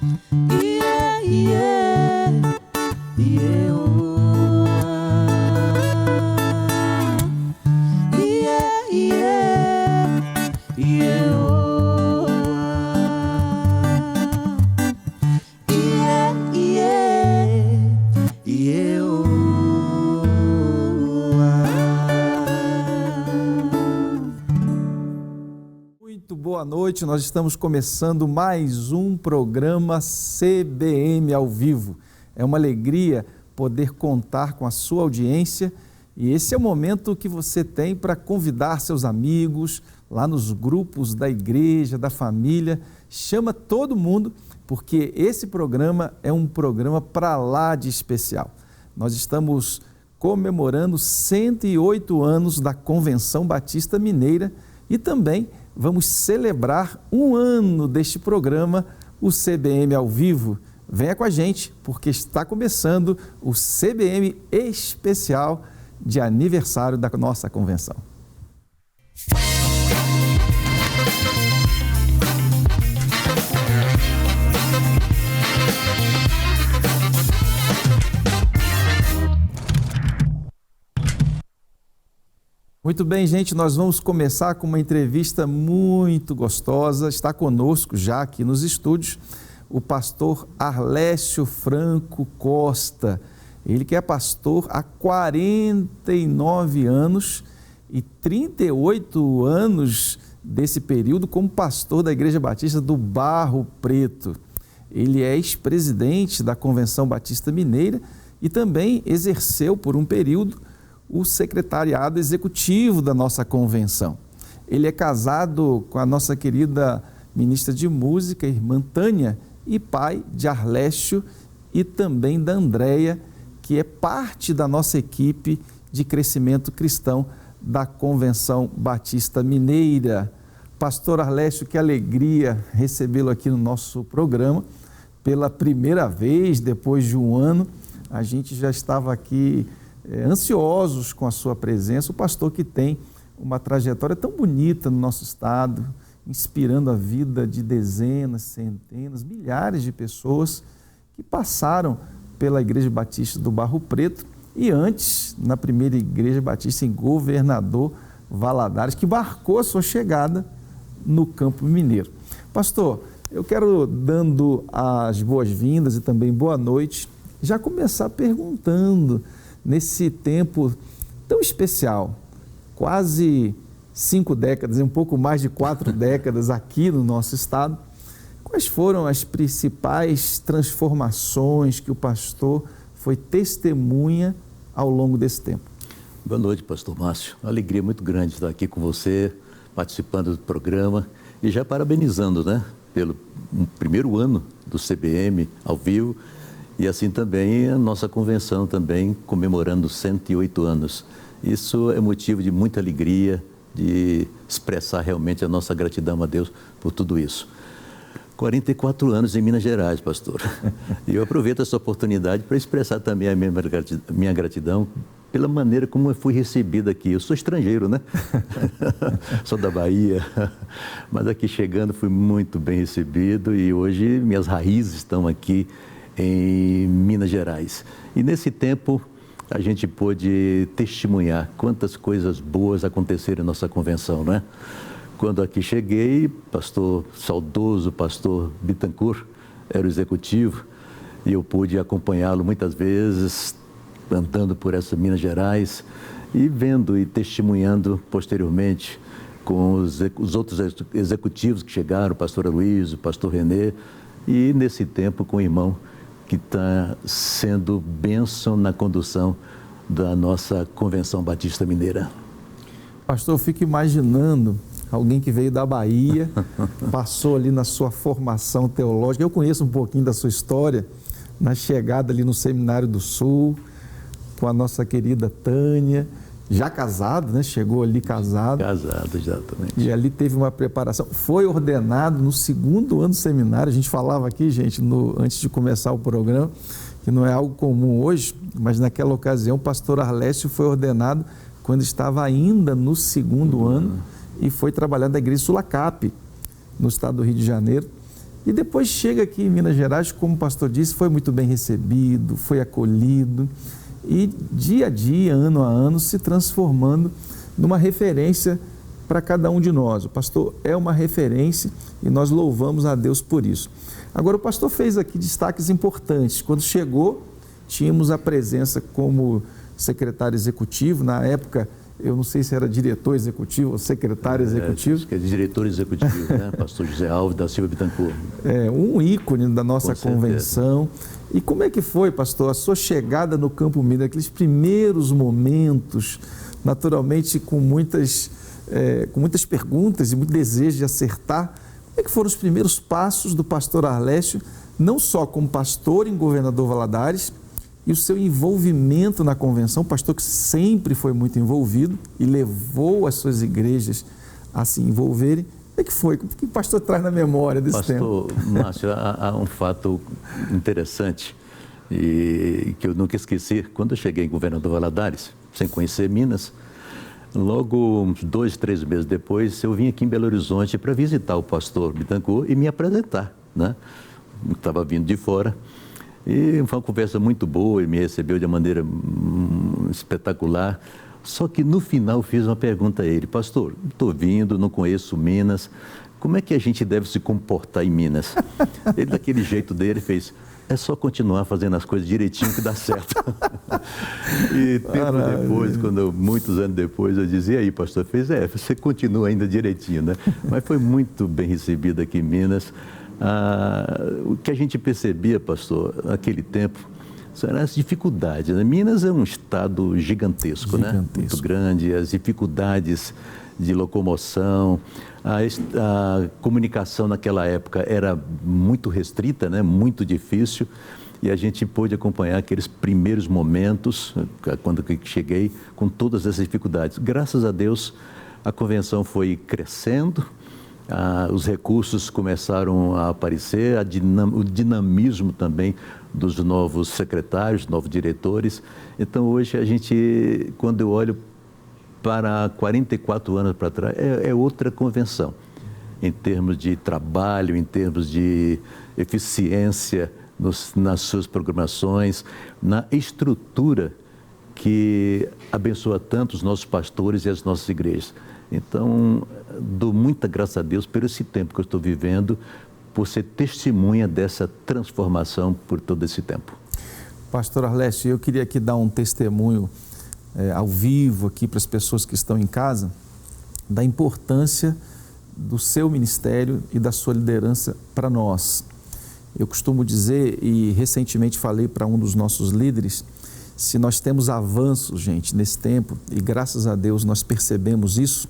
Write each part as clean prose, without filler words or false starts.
Yeah, yeah, yeah, oh, yeah, yeah, yeah, oh, yeah, yeah, yeah, oh. Muito boa noite, nós estamos começando mais um programa CBM ao vivo. É uma alegria poder contar com a sua audiência e esse é o momento que você tem para convidar seus amigos lá nos grupos da igreja, da família. Chama todo mundo, porque esse programa é um programa para lá de especial. Nós estamos comemorando 108 anos da Convenção Batista Mineira e também vamos celebrar um ano deste programa, o CBM ao vivo. Venha com a gente, porque está começando o CBM especial de aniversário da nossa convenção. Muito bem, gente, nós vamos começar com uma entrevista muito gostosa. Está conosco já aqui nos estúdios o pastor Arlécio Franco Costa. Ele que é pastor há 49 anos e 38 anos desse período como pastor da Igreja Batista do Barro Preto. Ele é ex-presidente da Convenção Batista Mineira e também exerceu por um período o secretariado executivo da nossa convenção. Ele é casado com a nossa querida ministra de música, irmã Tânia, e pai de Arlécio e também da Andréia, que é parte da nossa equipe de crescimento cristão da Convenção Batista Mineira. Pastor Arlécio, que alegria recebê-lo aqui no nosso programa. Pela primeira vez, depois de um ano, a gente já estava aqui ansiosos com a sua presença, o pastor que tem uma trajetória tão bonita no nosso estado, inspirando a vida de dezenas, centenas, milhares de pessoas que passaram pela Igreja Batista do Barro Preto e antes, na primeira Igreja Batista em Governador Valadares, que marcou a sua chegada no Campo Mineiro. Pastor, eu quero, dando as boas-vindas e também boa noite, já começar perguntando, nesse tempo tão especial, quase 5 décadas, um pouco mais de 4 décadas aqui no nosso estado, quais foram as principais transformações que o pastor foi testemunha ao longo desse tempo? Boa noite, pastor Márcio. Uma alegria muito grande estar aqui com você, participando do programa e já parabenizando, né, pelo primeiro ano do CBM ao vivo. E assim também a nossa convenção também comemorando 108 anos. Isso é motivo de muita alegria, de expressar realmente a nossa gratidão a Deus por tudo isso. 44 anos em Minas Gerais, pastor. E eu aproveito essa oportunidade para expressar também a minha gratidão pela maneira como eu fui recebido aqui. Eu sou estrangeiro, né? Sou da Bahia, mas aqui chegando fui muito bem recebido e hoje minhas raízes estão aqui em Minas Gerais. E nesse tempo a gente pôde testemunhar quantas coisas boas aconteceram em nossa convenção, não é? Quando aqui cheguei, saudoso pastor Bittencourt era o executivo e eu pude acompanhá-lo muitas vezes, andando por essa Minas Gerais e vendo e testemunhando posteriormente com os outros executivos que chegaram, o pastor Aloysio, o pastor Renê, e nesse tempo com o irmão que está sendo bênção na condução da nossa Convenção Batista Mineira. Pastor, eu fico imaginando alguém que veio da Bahia, passou ali na sua formação teológica, eu conheço um pouquinho da sua história, na chegada ali no Seminário do Sul, com a nossa querida Tânia, já casado, né? Chegou ali casado. Casado, exatamente. E ali teve uma preparação, foi ordenado no 2º ano do seminário, a gente falava aqui, gente, antes de começar o programa, que não é algo comum hoje, mas naquela ocasião o pastor Arlécio foi ordenado quando estava ainda no 2º ano e foi trabalhar na igreja Sulacap, no estado do Rio de Janeiro. E depois chega aqui em Minas Gerais, como o pastor disse, foi muito bem recebido, foi acolhido e dia a dia, ano a ano, se transformando numa referência para cada um de nós. O pastor é uma referência e nós louvamos a Deus por isso. Agora, o pastor fez aqui destaques importantes. Quando chegou, tínhamos a presença como secretário executivo, na época, eu não sei se era diretor executivo ou secretário executivo. Acho que é diretor executivo, né? Pastor José Alves da Silva Bittencourt. Um ícone da nossa convenção. E como é que foi, pastor, a sua chegada no Campo Minas, aqueles primeiros momentos, naturalmente com muitas perguntas e muito desejo de acertar? Como é que foram os primeiros passos do pastor Arlésio, não só como pastor em Governador Valadares, e o seu envolvimento na convenção, pastor que sempre foi muito envolvido e levou as suas igrejas a se envolverem? Como é que foi? O que o pastor traz na memória desse tempo? Pastor Márcio, há um fato interessante e que eu nunca esqueci. Quando eu cheguei em Governador Valadares, sem conhecer Minas, logo uns 2, 3 meses depois, eu vim aqui em Belo Horizonte para visitar o pastor Bittencourt e me apresentar, né? Estava vindo de fora. E foi uma conversa muito boa, ele me recebeu de uma maneira espetacular. Só que no final fiz uma pergunta a ele: pastor, estou vindo, não conheço Minas, como é que a gente deve se comportar em Minas? Ele, daquele jeito dele, fez: é só continuar fazendo as coisas direitinho que dá certo. E tempo depois, muitos anos depois, eu dizia: e aí, pastor, você continua ainda direitinho, né? Mas foi muito bem recebido aqui em Minas. O que a gente percebia, pastor, naquele tempo, eram as dificuldades, né? Minas é um estado gigantesco, né? Muito grande, as dificuldades de locomoção, a comunicação naquela época era muito restrita, né? Muito difícil, e a gente pôde acompanhar aqueles primeiros momentos, quando eu cheguei, com todas essas dificuldades. Graças a Deus, a convenção foi crescendo, os recursos começaram a aparecer, o dinamismo também dos novos secretários, novos diretores. Então, hoje, quando eu olho para 44 anos para trás, é outra convenção, em termos de trabalho, em termos de eficiência nas suas programações, na estrutura que abençoa tanto os nossos pastores e as nossas igrejas. Então, dou muita graça a Deus por esse tempo que eu estou vivendo, por ser testemunha dessa transformação por todo esse tempo. Pastor Arlésio, eu queria aqui dar um testemunho ao vivo aqui para as pessoas que estão em casa, da importância do seu ministério e da sua liderança para nós. Eu costumo dizer, e recentemente falei para um dos nossos líderes, se nós temos avanços, gente, nesse tempo, e graças a Deus nós percebemos isso,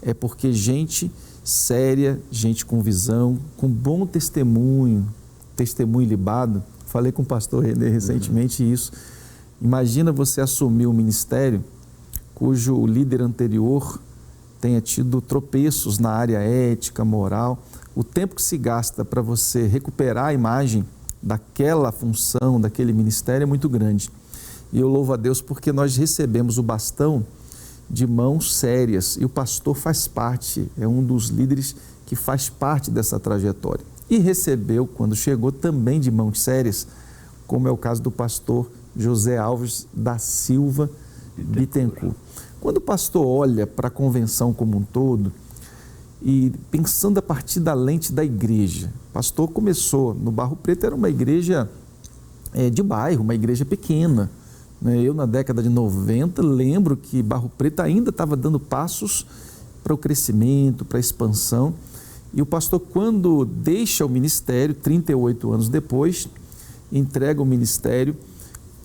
é porque gente séria, gente com visão, com bom testemunho libado. Falei com o pastor Renê recentemente isso. Imagina você assumir um ministério cujo líder anterior tenha tido tropeços na área ética, moral. O tempo que se gasta para você recuperar a imagem daquela função, daquele ministério é muito grande. E eu louvo a Deus porque nós recebemos o bastão de mãos sérias e o pastor faz parte, é um dos líderes que faz parte dessa trajetória. E recebeu, quando chegou, também de mãos sérias, como é o caso do pastor José Alves da Silva Bittencourt. Quando o pastor olha para a convenção como um todo e pensando a partir da lente da igreja, o pastor começou no Barro Preto, era uma igreja de bairro, uma igreja pequena. Eu, na década de 90, lembro que Barro Preto ainda estava dando passos para o crescimento, para a expansão. E o pastor, quando deixa o ministério, 38 anos depois, entrega o ministério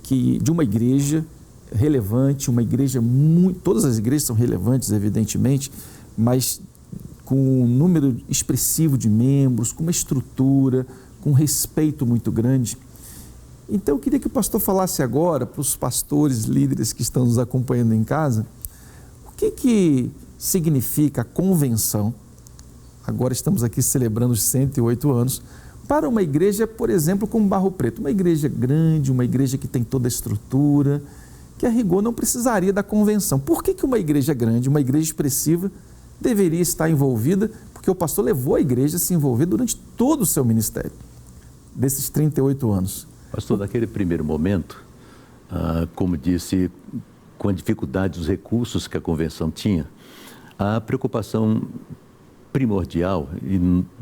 de uma igreja relevante, uma igreja todas as igrejas são relevantes, evidentemente, mas com um número expressivo de membros, com uma estrutura, com um respeito muito grande. Então, eu queria que o pastor falasse agora para os pastores, líderes que estão nos acompanhando em casa, o que significa a convenção. Agora estamos aqui celebrando os 108 anos, para uma igreja, por exemplo, como Barro Preto, uma igreja grande, uma igreja que tem toda a estrutura, que a rigor não precisaria da convenção. Por que uma igreja grande, uma igreja expressiva, deveria estar envolvida? Porque porque o pastor levou a igreja a se envolver durante todo o seu ministério, desses 38 anos. Pastor, naquele primeiro momento, como disse, com a dificuldade dos recursos que a convenção tinha, a preocupação primordial,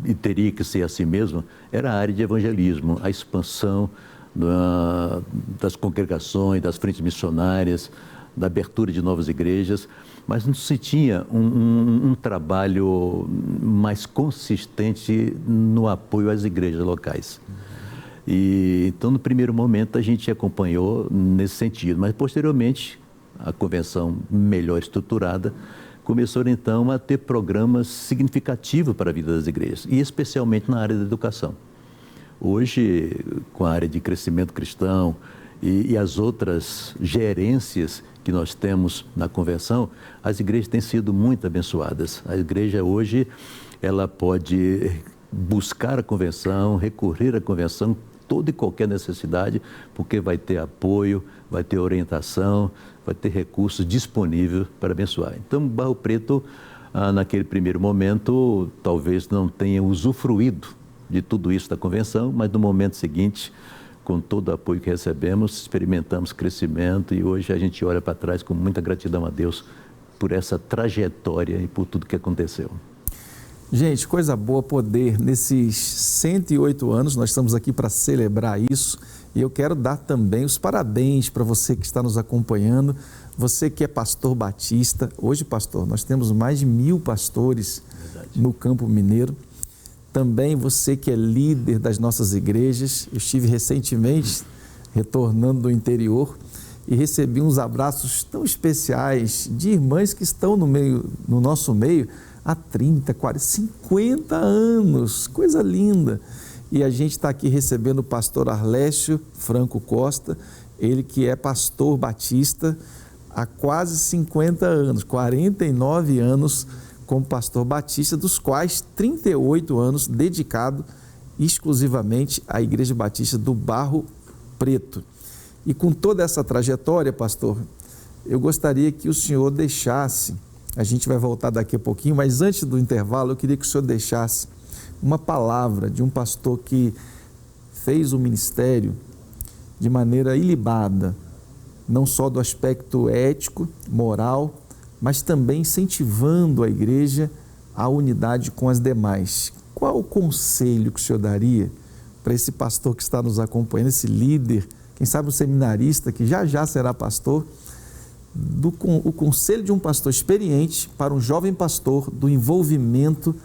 e teria que ser assim mesmo, era a área de evangelismo, a expansão das congregações, das frentes missionárias, da abertura de novas igrejas, mas não se tinha um trabalho mais consistente no apoio às igrejas locais. E então, no primeiro momento, a gente acompanhou nesse sentido, mas posteriormente, a convenção melhor estruturada começou então a ter programas significativos para a vida das igrejas, e especialmente na área da educação. Hoje, com a área de crescimento cristão e as outras gerências que nós temos na convenção, as igrejas têm sido muito abençoadas. A igreja hoje, ela pode buscar a convenção, recorrer à convenção, toda e qualquer necessidade, porque vai ter apoio, vai ter orientação, vai ter recursos disponíveis para abençoar. Então, Barro Preto, naquele primeiro momento, talvez não tenha usufruído de tudo isso da convenção, mas no momento seguinte, com todo o apoio que recebemos, experimentamos crescimento, e hoje a gente olha para trás com muita gratidão a Deus por essa trajetória e por tudo que aconteceu. Gente, coisa boa poder, nesses 108 anos, nós estamos aqui para celebrar isso, e eu quero dar também os parabéns para você que está nos acompanhando, você que é pastor batista. Hoje, pastor, nós temos mais de 1000 pastores no Campo Mineiro. Também você que é líder das nossas igrejas. Eu estive recentemente retornando do interior e recebi uns abraços tão especiais de irmãs que estão no nosso meio há 30, 40, 50 anos, coisa linda. E a gente está aqui recebendo o pastor Arlécio Franco Costa, ele que é pastor batista há quase 50 anos, 49 anos como pastor batista, dos quais 38 anos dedicado exclusivamente à Igreja Batista do Barro Preto. E com toda essa trajetória, pastor, eu gostaria que o senhor deixasse, a gente vai voltar daqui a pouquinho, mas antes do intervalo eu queria que o senhor deixasse uma palavra de um pastor que fez o ministério de maneira ilibada, não só do aspecto ético, moral, mas também incentivando a igreja à unidade com as demais. Qual o conselho que o senhor daria para esse pastor que está nos acompanhando, esse líder, quem sabe um seminarista que já será pastor, o conselho de um pastor experiente para um jovem pastor do envolvimento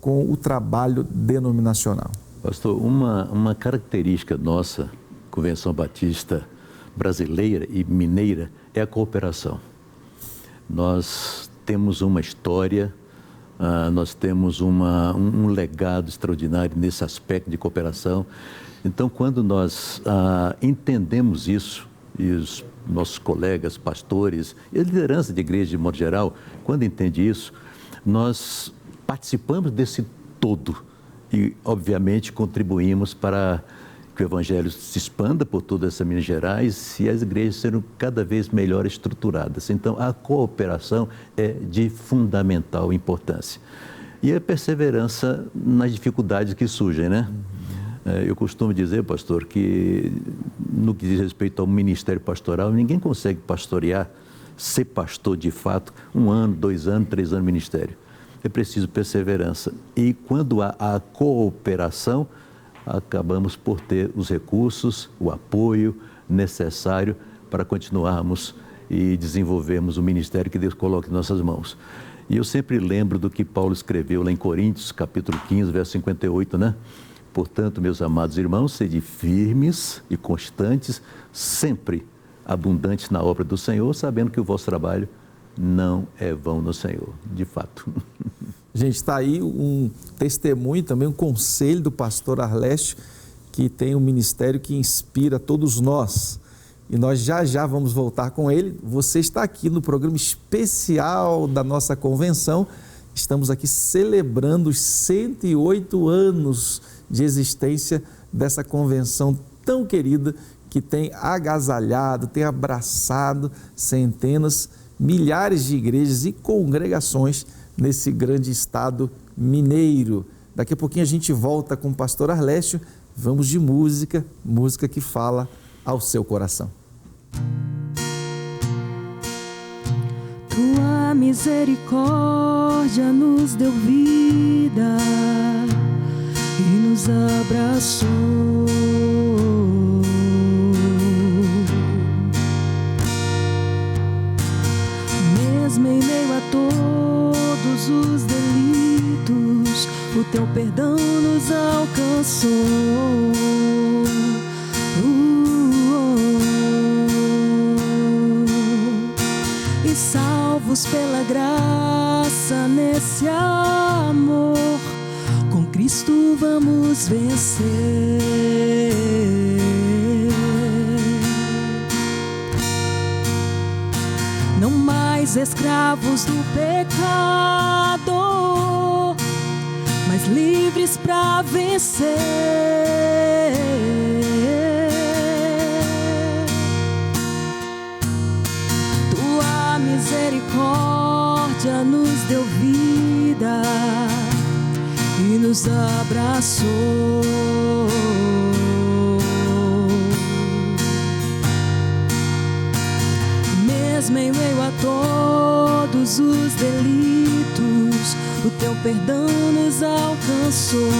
com o trabalho denominacional? Pastor, uma característica nossa, Convenção Batista brasileira e mineira, é a cooperação. Nós temos uma história, nós temos um legado extraordinário nesse aspecto de cooperação. Então, quando nós entendemos isso, e os nossos colegas, pastores, e a liderança de igreja de modo geral, quando entende isso, nós participamos desse todo e, obviamente, contribuímos para que o Evangelho se expanda por toda essa Minas Gerais e as igrejas serão cada vez melhor estruturadas. Então, a cooperação é de fundamental importância. E a perseverança nas dificuldades que surgem, né? Eu costumo dizer, pastor, que no que diz respeito ao ministério pastoral, ninguém consegue pastorear, ser pastor de fato, 1 ano, 2 anos, 3 anos de ministério. É preciso perseverança. E quando há a cooperação, acabamos por ter os recursos, o apoio necessário para continuarmos e desenvolvermos o ministério que Deus coloca em nossas mãos. E eu sempre lembro do que Paulo escreveu lá em Coríntios, capítulo 15, verso 58, né? Portanto, meus amados irmãos, sede firmes e constantes, sempre abundantes na obra do Senhor, sabendo que o vosso trabalho não é vão no Senhor, de fato. Gente, está aí um testemunho, também um conselho do pastor Arlécio, que tem um ministério que inspira todos nós. E nós já vamos voltar com ele. Você está aqui no programa especial da nossa convenção. Estamos aqui celebrando os 108 anos de existência dessa convenção tão querida, que tem agasalhado, tem abraçado centenas, milhares de igrejas e congregações nesse grande estado mineiro. Daqui a pouquinho a gente volta com o pastor Arlécio. Vamos de música, música que fala ao seu coração. Tua misericórdia nos deu vida e nos abraçou. Mesmo em meio a todos os delitos, o teu perdão nos alcançou. E salvos pela graça nesse amor, com Cristo vamos vencer. Não mais escravos do pecado, mas livres para vencer. Tua misericórdia nos deu vida e nos abraçou. Mesmo em meio a todos os delitos, o teu perdão nos alcançou.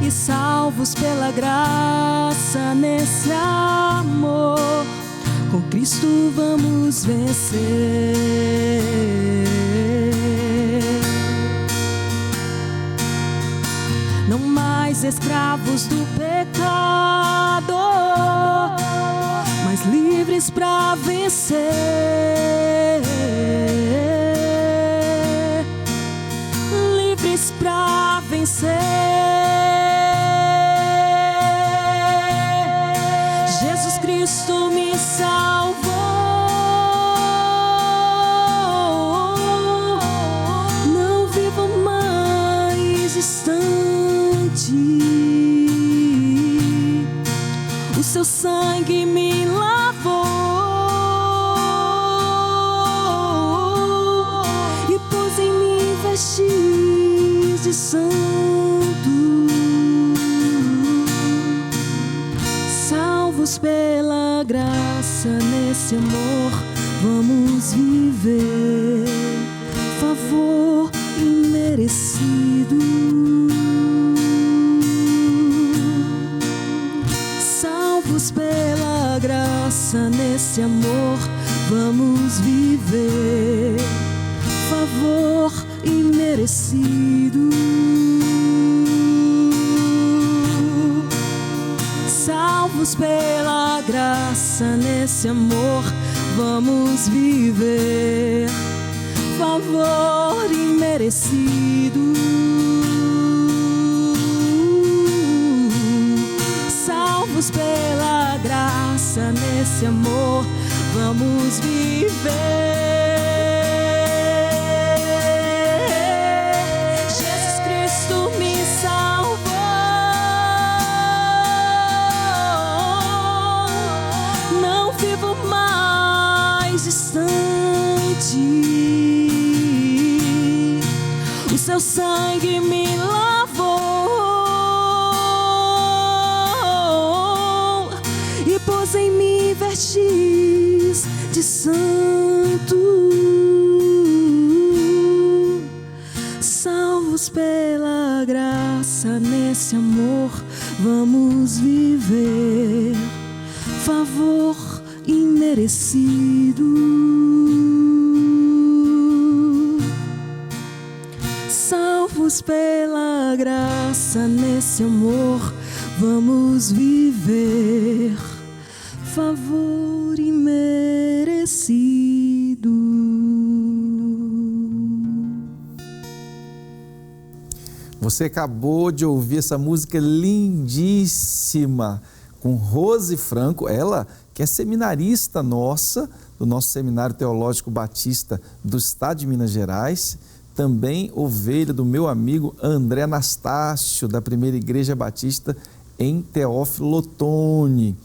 E salvos pela graça nesse amor, com Cristo vamos vencer. Não mais escravos do pecado, mas livres para vencer. Livres para vencer. Jesus Cristo me salvou. Não vivo mais distante. O seu sangue me lavou e pôs em mim vestes de santo. Salvos pela graça nesse amor, vamos viver favor imerecido. Salvos pela graça nesse amor, vamos viver favor imerecido. Salvos pela graça nesse amor, vamos viver favor imerecido. Salvos pela graça nesse amor, vamos viver. Jesus Cristo me salvou. Não vivo mais distante. O seu sangue me lavou e pôs em mim vestes de santo. Salvos pela graça nesse amor, vamos viver favor imerecido. Salvos pela graça nesse amor, vamos viver favor imerecido. Você acabou de ouvir essa música lindíssima com Rose Franco, ela que é seminarista nossa, do nosso Seminário Teológico Batista do Estado de Minas Gerais, também ovelha do meu amigo André Anastácio, da Primeira Igreja Batista em Teófilo Otoni.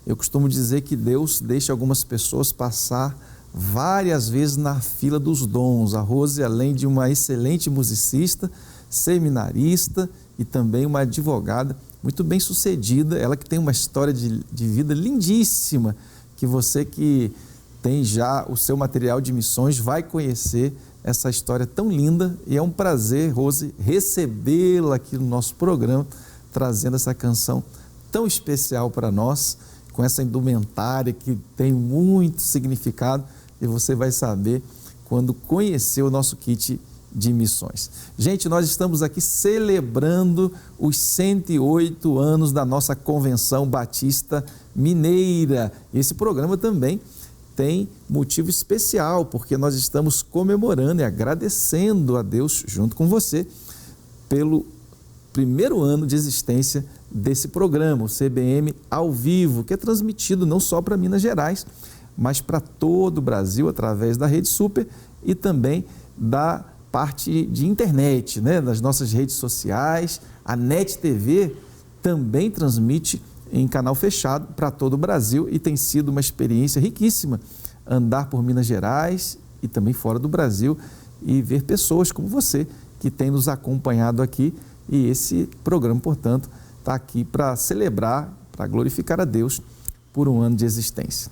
Eu costumo dizer que Deus deixa algumas pessoas passar várias vezes na fila dos dons. A Rose, além de uma excelente musicista, seminarista e também uma advogada muito bem sucedida, ela que tem uma história de vida lindíssima, que você que tem já o seu material de missões vai conhecer essa história tão linda, e é um prazer, Rose, recebê-la aqui no nosso programa, trazendo essa canção tão especial para nós, com essa indumentária que tem muito significado, e você vai saber quando conhecer o nosso kit de missões. Gente, nós estamos aqui celebrando os 108 anos da nossa Convenção Batista Mineira. Esse programa também tem motivo especial, porque nós estamos comemorando e agradecendo a Deus, junto com você, pelo primeiro ano de existência desse programa, o CBM ao vivo, que é transmitido não só para Minas Gerais, mas para todo o Brasil, através da Rede Super e também da parte de internet, né, das nossas redes sociais. A NET TV também transmite em canal fechado para todo o Brasil, e tem sido uma experiência riquíssima andar por Minas Gerais e também fora do Brasil e ver pessoas como você que tem nos acompanhado aqui. E esse programa, portanto, está aqui para celebrar, para glorificar a Deus por um ano de existência.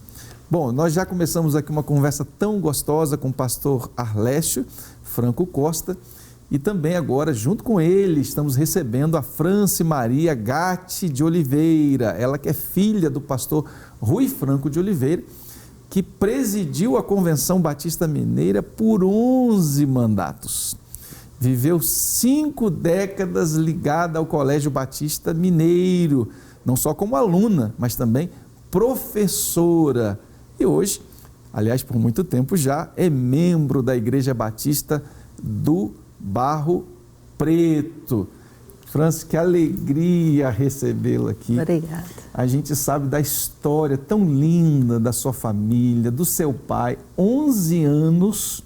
Bom, nós já começamos aqui uma conversa tão gostosa com o pastor Arlécio Franco Costa, e também agora, junto com ele, estamos recebendo a France Maria Gatti de Oliveira, ela que é filha do pastor Rui Franco de Oliveira, que presidiu a Convenção Batista Mineira por 11 mandatos. Viveu 5 décadas ligada ao Colégio Batista Mineiro, não só como aluna, mas também professora. E hoje, aliás, por muito tempo já, é membro da Igreja Batista do Barro Preto. France, que alegria recebê-la aqui. Obrigada. A gente sabe da história tão linda da sua família, do seu pai, 11 anos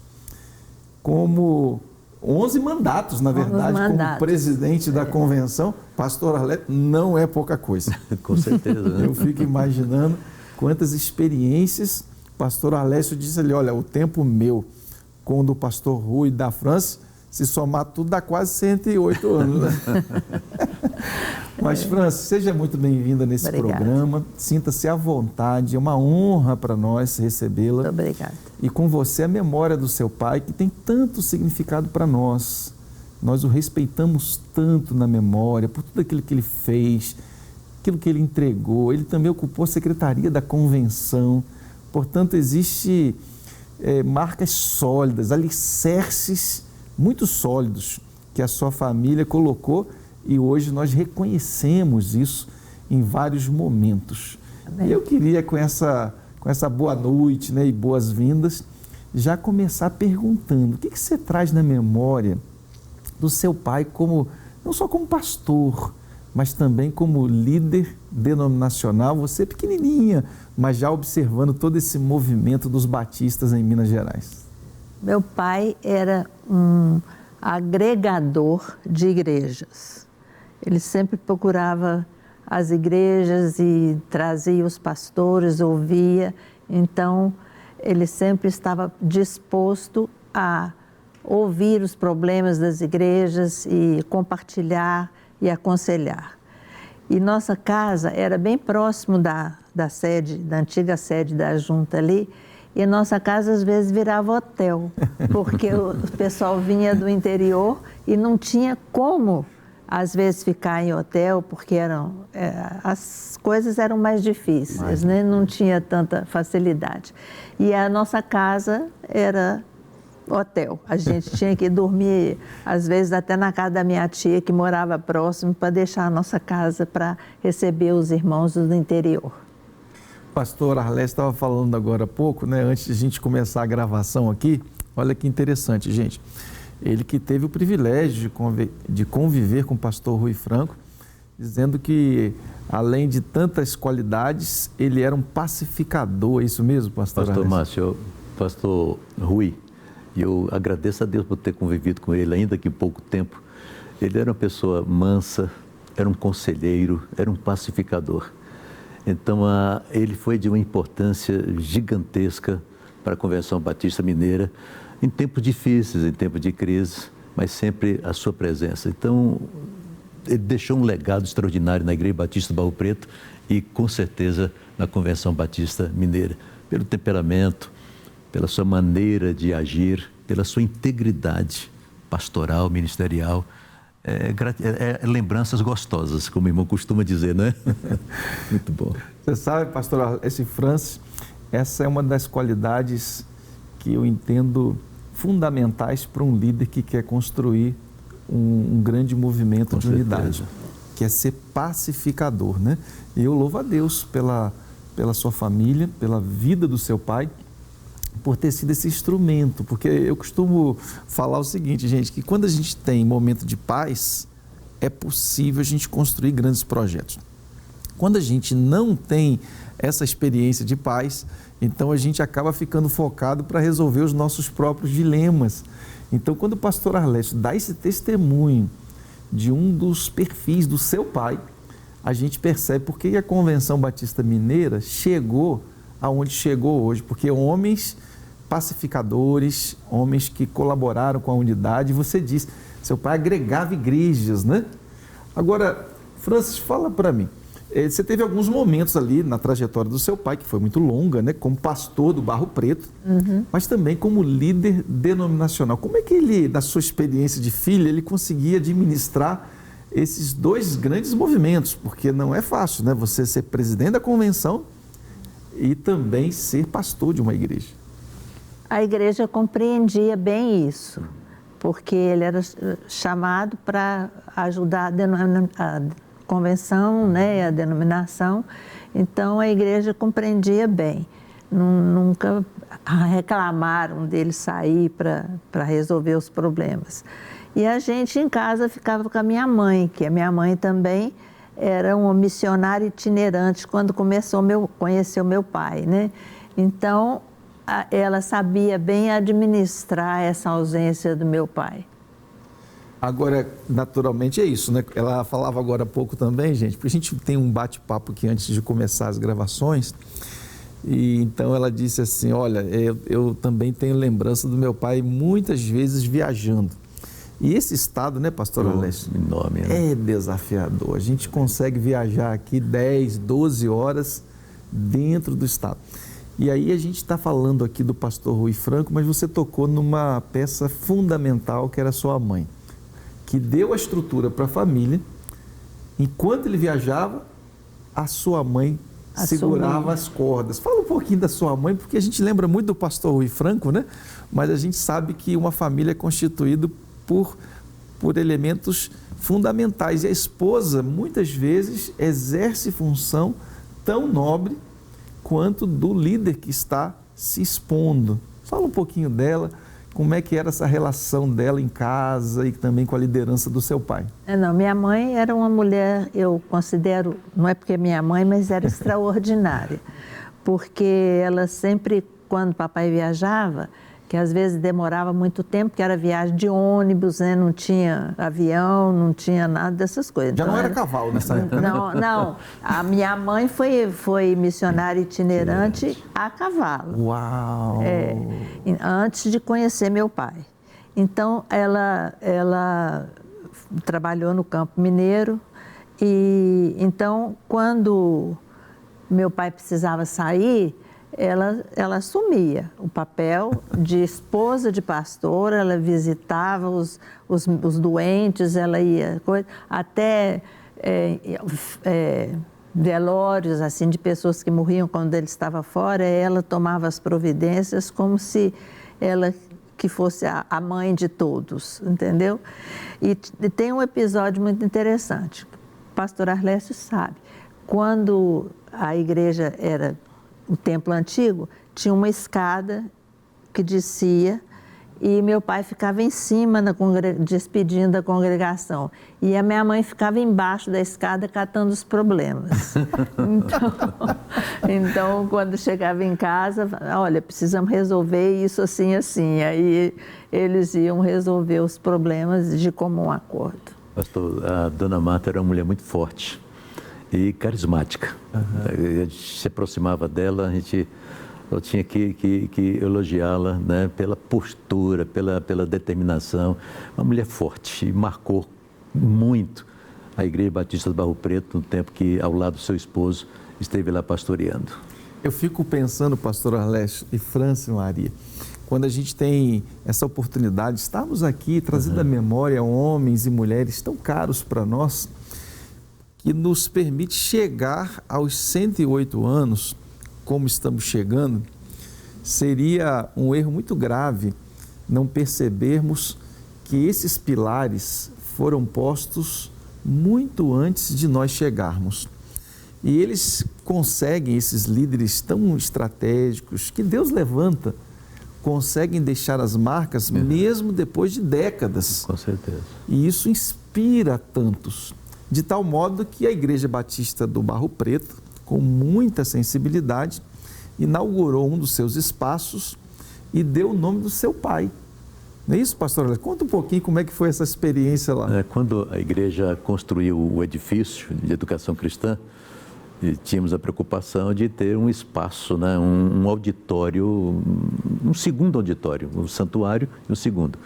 como 11 mandatos, na verdade, como presidente da convenção. Pastor Arlécio, não é pouca coisa. Com certeza. Né? Eu fico imaginando quantas experiências. O pastor Arlécio disse ali, olha, o tempo meu com o do pastor Rui da France, se somar tudo, dá quase 108 anos. Né? Mas, France, seja muito bem-vinda nesse programa. Sinta-se à vontade, é uma honra para nós recebê-la. Muito obrigada. E com você a memória do seu pai, que tem tanto significado para nós. Nós o respeitamos tanto na memória, por tudo aquilo que ele fez, aquilo que ele entregou. Ele também ocupou a secretaria da convenção. Portanto, existe marcas sólidas, alicerces muito sólidos que a sua família colocou, e hoje nós reconhecemos isso em vários momentos. Amém. E eu queria, com essa boa noite, né, e boas-vindas, já começar perguntando, o que você traz na memória do seu pai, não só como pastor, mas também como líder denominacional, você pequenininha, mas já observando todo esse movimento dos batistas em Minas Gerais. Meu pai era um agregador de igrejas. Ele sempre procurava as igrejas e trazia os pastores, ouvia. Então, ele sempre estava disposto a ouvir os problemas das igrejas e compartilhar e aconselhar. E nossa casa era bem próximo da sede, da antiga sede da junta ali, e nossa casa às vezes virava hotel, porque o pessoal vinha do interior e não tinha como, às vezes, ficar em hotel, porque as coisas eram mais difíceis, né? Não tinha tanta facilidade. E a nossa casa era hotel. A gente tinha que dormir, às vezes, até na casa da minha tia, que morava próximo, para deixar a nossa casa para receber os irmãos do interior. O pastor Arlécio estava falando agora há pouco, né, antes de a gente começar a gravação aqui. Olha que interessante, gente. Ele que teve o privilégio de conviver com o pastor Rui Franco, dizendo que, além de tantas qualidades, ele era um pacificador. É isso mesmo, pastor Pastor Arlécio? Márcio, pastor Rui, eu agradeço a Deus por ter convivido com ele, ainda que pouco tempo. Ele era uma pessoa mansa, era um conselheiro, era um pacificador. Então, ele foi de uma importância gigantesca para a Convenção Batista Mineira, em tempos difíceis, em tempos de crise, mas sempre a sua presença. Então, ele deixou um legado extraordinário na Igreja Batista do Barro Preto e, com certeza, na Convenção Batista Mineira, pelo temperamento, pela sua maneira de agir, pela sua integridade pastoral, ministerial. Lembranças gostosas, como o irmão costuma dizer, né? Muito bom. Você sabe, pastor, esse Francis, essa é uma das qualidades que eu entendo fundamentais para um líder que quer construir um grande movimento de unidade, que é ser pacificador, né? E eu louvo a Deus pela sua família, pela vida do seu pai, por ter sido esse instrumento, porque eu costumo falar o seguinte, gente, que quando a gente tem momento de paz, é possível a gente construir grandes projetos. Quando a gente não tem essa experiência de paz, então a gente acaba ficando focado para resolver os nossos próprios dilemas. Então, quando o pastor Arlécio dá esse testemunho de um dos perfis do seu pai, a gente percebe por que a Convenção Batista Mineira chegou aonde chegou hoje, porque homens pacificadores, homens que colaboraram com a unidade, você disse, seu pai agregava igrejas, né? Agora, Francis, fala para mim, você teve alguns momentos ali na trajetória do seu pai, que foi muito longa, né? Como pastor do Barro Preto, mas também como líder denominacional. Como é que ele, na sua experiência de filho, ele conseguia administrar esses dois grandes movimentos? Porque não é fácil, né? Você ser presidente da convenção e também ser pastor de uma igreja. A igreja compreendia bem isso, porque ele era chamado para ajudar a convenção, né, a denominação. Então, a igreja compreendia bem. Nunca reclamaram dele sair para resolver os problemas. E a gente em casa ficava com a minha mãe, que a minha mãe também era uma missionária itinerante quando conheceu meu pai, né? Então, ela sabia bem administrar essa ausência do meu pai. Agora, naturalmente é isso, né? Ela falava agora há pouco também, gente, porque a gente tem um bate-papo aqui antes de começar as gravações, e então ela disse assim, olha, eu também tenho lembrança do meu pai muitas vezes viajando. E esse estado, né, pastor Arlécio? Enorme, né? É desafiador. A gente consegue viajar aqui 10, 12 horas dentro do estado. E aí a gente está falando aqui do pastor Rui Franco, mas você tocou numa peça fundamental que era sua mãe, que deu a estrutura para a família. Enquanto ele viajava, a sua mãe segurava as cordas. Fala um pouquinho da sua mãe, porque a gente lembra muito do pastor Rui Franco, né? Mas a gente sabe que uma família é constituída por elementos fundamentais. E a esposa, muitas vezes, exerce função tão nobre quanto do líder que está se expondo. Fala um pouquinho dela, como é que era essa relação dela em casa e também com a liderança do seu pai. Não, minha mãe era uma mulher, eu considero, não é porque é minha mãe, mas era extraordinária. Porque ela sempre, quando papai viajava, que às vezes demorava muito tempo, que era viagem de ônibus, né? Não tinha avião, não tinha nada dessas coisas. Já então, não era cavalo nessa época? Não. A minha mãe foi missionária itinerante a cavalo. Uau! Antes de conhecer meu pai. Então, ela trabalhou no Campo Mineiro e, então, quando meu pai precisava sair, ela assumia o papel de esposa de pastor, ela visitava os doentes, ela ia até velórios assim, de pessoas que morriam quando ele estava fora, ela tomava as providências como se ela que fosse a mãe de todos, entendeu? E tem um episódio muito interessante, o pastor Arlécio sabe, quando a igreja era o templo antigo, tinha uma escada que descia e meu pai ficava em cima, despedindo a congregação. E a minha mãe ficava embaixo da escada catando os problemas. Então, quando chegava em casa, olha, precisamos resolver isso assim, assim. Aí eles iam resolver os problemas de comum acordo. Pastor, a dona Marta era uma mulher muito forte. e carismática. A gente se aproximava dela, eu tinha que elogiá-la, né, pela postura, pela determinação. Uma mulher forte, e marcou muito a Igreja Batista do Barro Preto no tempo que, ao lado do seu esposo, esteve lá pastoreando. Eu fico pensando, pastor Arlésio e França e Maria, quando a gente tem essa oportunidade de estarmos aqui trazendo à memória homens e mulheres tão caros para nós, que nos permite chegar aos 108 anos, como estamos chegando, seria um erro muito grave não percebermos que esses pilares foram postos muito antes de nós chegarmos. E eles conseguem, esses líderes tão estratégicos, que Deus levanta, conseguem deixar as marcas mesmo depois de décadas. Com certeza. E isso inspira tantos, de tal modo que a Igreja Batista do Barro Preto, com muita sensibilidade, inaugurou um dos seus espaços e deu o nome do seu pai. Não é isso, pastor? Conta um pouquinho como é que foi essa experiência lá. Quando a igreja construiu o edifício de educação cristã, tínhamos a preocupação de ter um espaço, né, um auditório, um segundo auditório, um santuário e um segundo.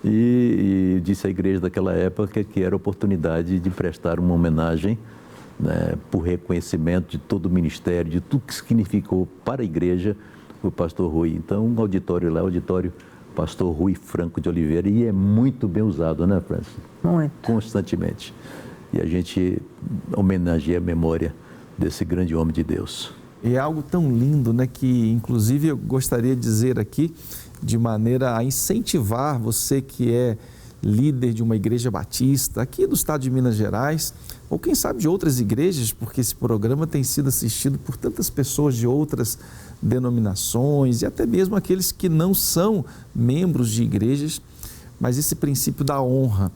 E disse à igreja daquela época que era a oportunidade de prestar uma homenagem, né, por reconhecimento de todo o ministério, de tudo que significou para a igreja o pastor Rui. Então, um auditório lá, o auditório pastor Rui Franco de Oliveira, e é muito bem usado, né, França? Muito. Constantemente. E a gente homenageia a memória desse grande homem de Deus. E é algo tão lindo, né, que inclusive eu gostaria de dizer aqui, de maneira a incentivar você que é líder de uma igreja batista aqui do estado de Minas Gerais, ou quem sabe de outras igrejas, porque esse programa tem sido assistido por tantas pessoas de outras denominações e até mesmo aqueles que não são membros de igrejas, mas esse princípio da honra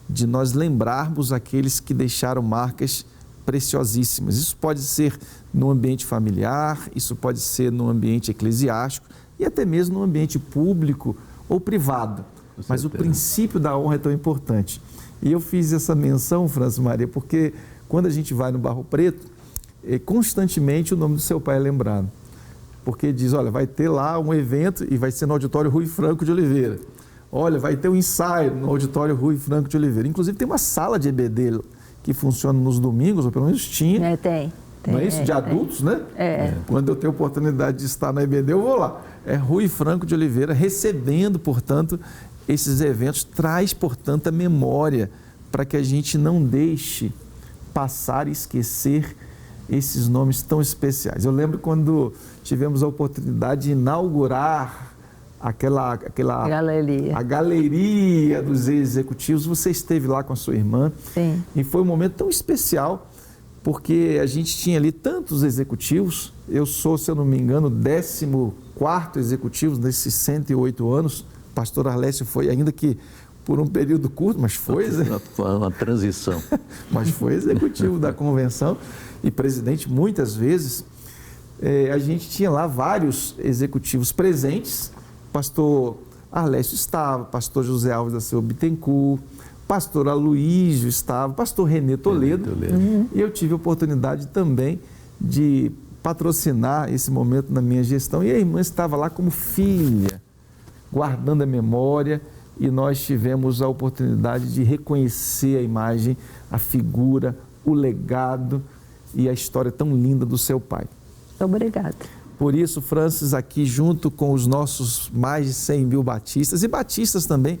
de nós lembrarmos aqueles que deixaram marcas preciosíssimas. Isso pode ser no ambiente familiar, isso pode ser no ambiente eclesiástico e até mesmo no ambiente público ou privado. Mas o princípio da honra é tão importante. E eu fiz essa menção, França Maria, porque quando a gente vai no Barro Preto, constantemente o nome do seu pai é lembrado. Porque diz, olha, vai ter lá um evento e vai ser no auditório Rui Franco de Oliveira. Olha, vai ter um ensaio no auditório Rui Franco de Oliveira. Inclusive tem uma sala de EBD que funciona nos domingos, ou pelo menos tinha. Tem. Não é isso? De adultos, né? Quando eu tenho oportunidade de estar na EBD, eu vou lá. É Rui Franco de Oliveira recebendo, portanto, esses eventos. Traz, portanto, a memória para que a gente não deixe passar e esquecer esses nomes tão especiais. Eu lembro quando tivemos a oportunidade de inaugurar aquela a galeria dos executivos. Você esteve lá com a sua irmã. Sim. E foi um momento tão especial, porque a gente tinha ali tantos executivos. Eu sou, se eu não me engano, 14º executivo nesses 108 anos. O pastor Arlésio foi, ainda que por um período curto, mas foi... Uma transição. Mas foi executivo da convenção e presidente muitas vezes. A gente tinha lá vários executivos presentes. Pastor Arlésio estava, pastor José Alves da Silva Bittencourt, pastor Aloísio estava, pastor Renê Toledo. E eu tive a oportunidade também de patrocinar esse momento na minha gestão. E a irmã estava lá como filha, guardando a memória, e nós tivemos a oportunidade de reconhecer a imagem, a figura, o legado e a história tão linda do seu pai. Obrigada. Por isso, Francis, aqui junto com os nossos mais de 100 mil batistas e batistas também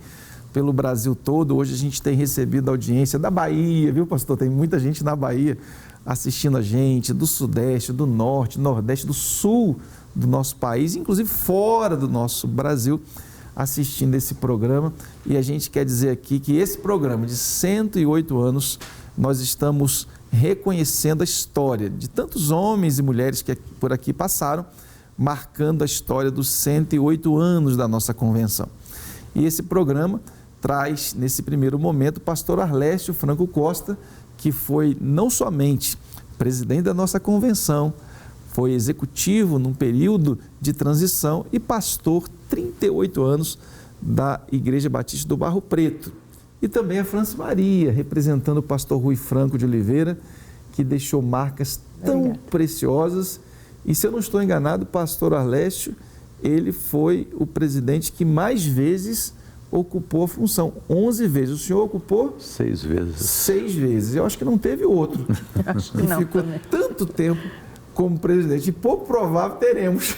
pelo Brasil todo, hoje a gente tem recebido a audiência da Bahia, viu, pastor? Tem muita gente na Bahia assistindo a gente, do Sudeste, do Norte, Nordeste, do Sul do nosso país, inclusive fora do nosso Brasil, assistindo esse programa. E a gente quer dizer aqui que esse programa de 108 anos, nós estamos reconhecendo a história de tantos homens e mulheres que por aqui passaram, marcando a história dos 108 anos da nossa convenção. E esse programa traz, nesse primeiro momento, o pastor Arlésio Franco Costa, que foi não somente presidente da nossa convenção, foi executivo num período de transição e pastor 38 anos da Igreja Batista do Barro Preto. E também a Franci Maria, representando o pastor Rui Franco de Oliveira, que deixou marcas tão preciosas. E se eu não estou enganado, o pastor Arlécio, ele foi o presidente que mais vezes ocupou a função, 11 vezes. O senhor ocupou? 6 vezes. 6 vezes. Eu acho que não teve outro. Acho que que não ficou também. tanto tempo como presidente. E pouco provável teremos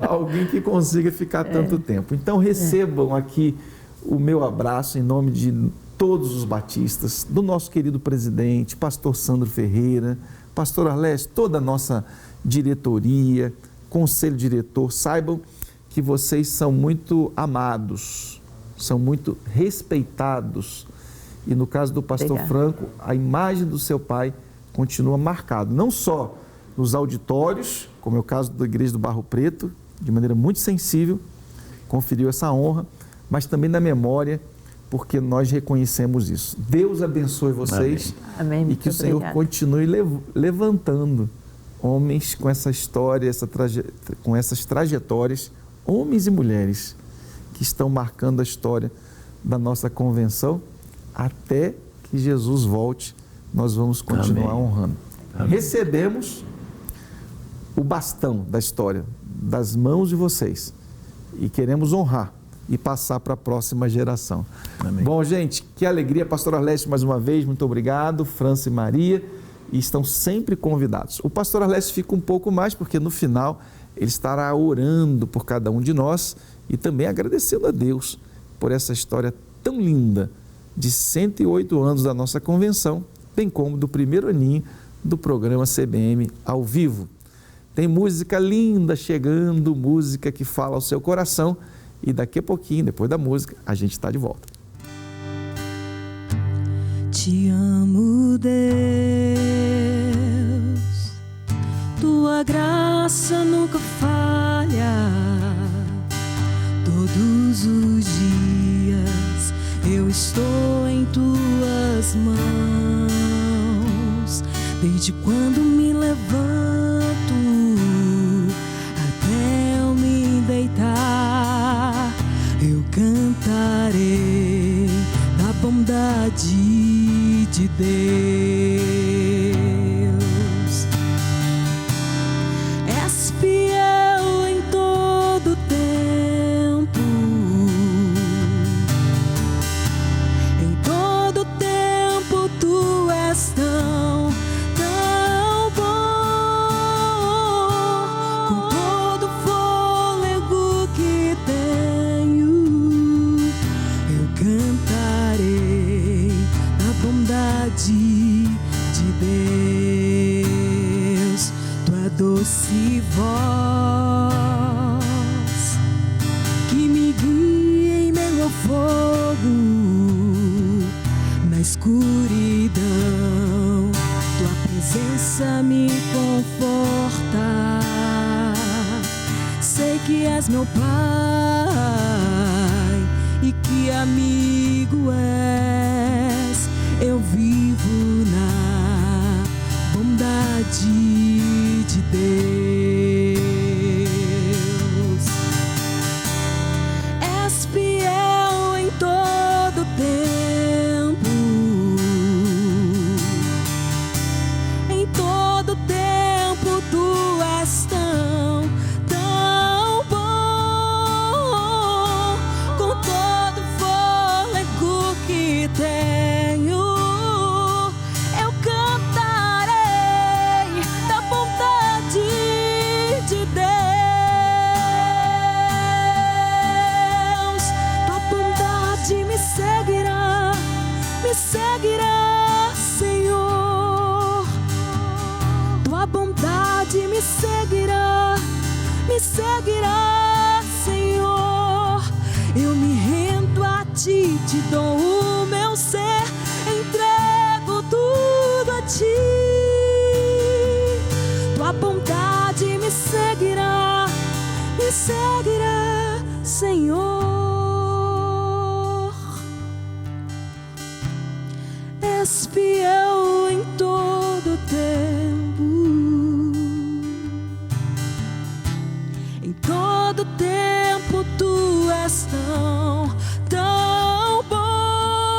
alguém que consiga ficar tanto tempo. Então recebam aqui o meu abraço em nome de todos os batistas, do nosso querido presidente, pastor Sandro Ferreira, pastor Arlécio, toda a nossa diretoria, conselho diretor. Saibam que vocês são muito amados, são muito respeitados. E no caso do pastor Franco, a imagem do seu pai continua marcada, não só nos auditórios, como é o caso da Igreja do Barro Preto, de maneira muito sensível, conferiu essa honra, mas também na memória, porque nós reconhecemos isso. Deus abençoe vocês. Amém. E que o Senhor obrigada. continue levantando homens com essa história, com essas trajetórias, homens e mulheres que estão marcando a história da nossa convenção, até que Jesus volte, nós vamos continuar honrando. Recebemos o bastão da história das mãos de vocês e queremos honrar e passar para a próxima geração. Amém. Bom, gente, que alegria. Pastor Arlécio, mais uma vez, muito obrigado. Franci e Maria, e estão sempre convidados. O pastor Arlécio fica um pouco mais, porque no final ele estará orando por cada um de nós e também agradecendo a Deus por essa história tão linda de 108 anos da nossa convenção, bem como do primeiro aninho do programa CBM ao vivo. Tem música linda chegando, música que fala ao seu coração, e daqui a pouquinho, depois da música, a gente está de volta. Te amo, Deus, tua graça nunca falha. Todos os dias eu estou em tuas mãos, desde quando me levanto até eu me deitar, eu cantarei da bondade de Deus. És fiel em todo tempo, em todo tempo tu és tão bom. Com todo fôlego que tenho, eu cantarei a bondade de Deus. Tua doce voz que me guia em meio ao fogo, na escuridão, tua presença me conforta. Sei que és meu Pai e que amigo és. Eu vivo na bondade de Deus. És fiel em todo tempo, em todo tempo tu és tão bom. Com todo fôlego que tenho, eu cantarei da bondade de Deus. Tua bondade me seguirá, Senhor. Tua bondade me seguirá, Senhor. Eu me rendo a ti, te dou o meu ser, entrego tudo a ti. Tua bondade me seguirá, Senhor. És fiel em todo tempo, em todo tempo tu és tão bom.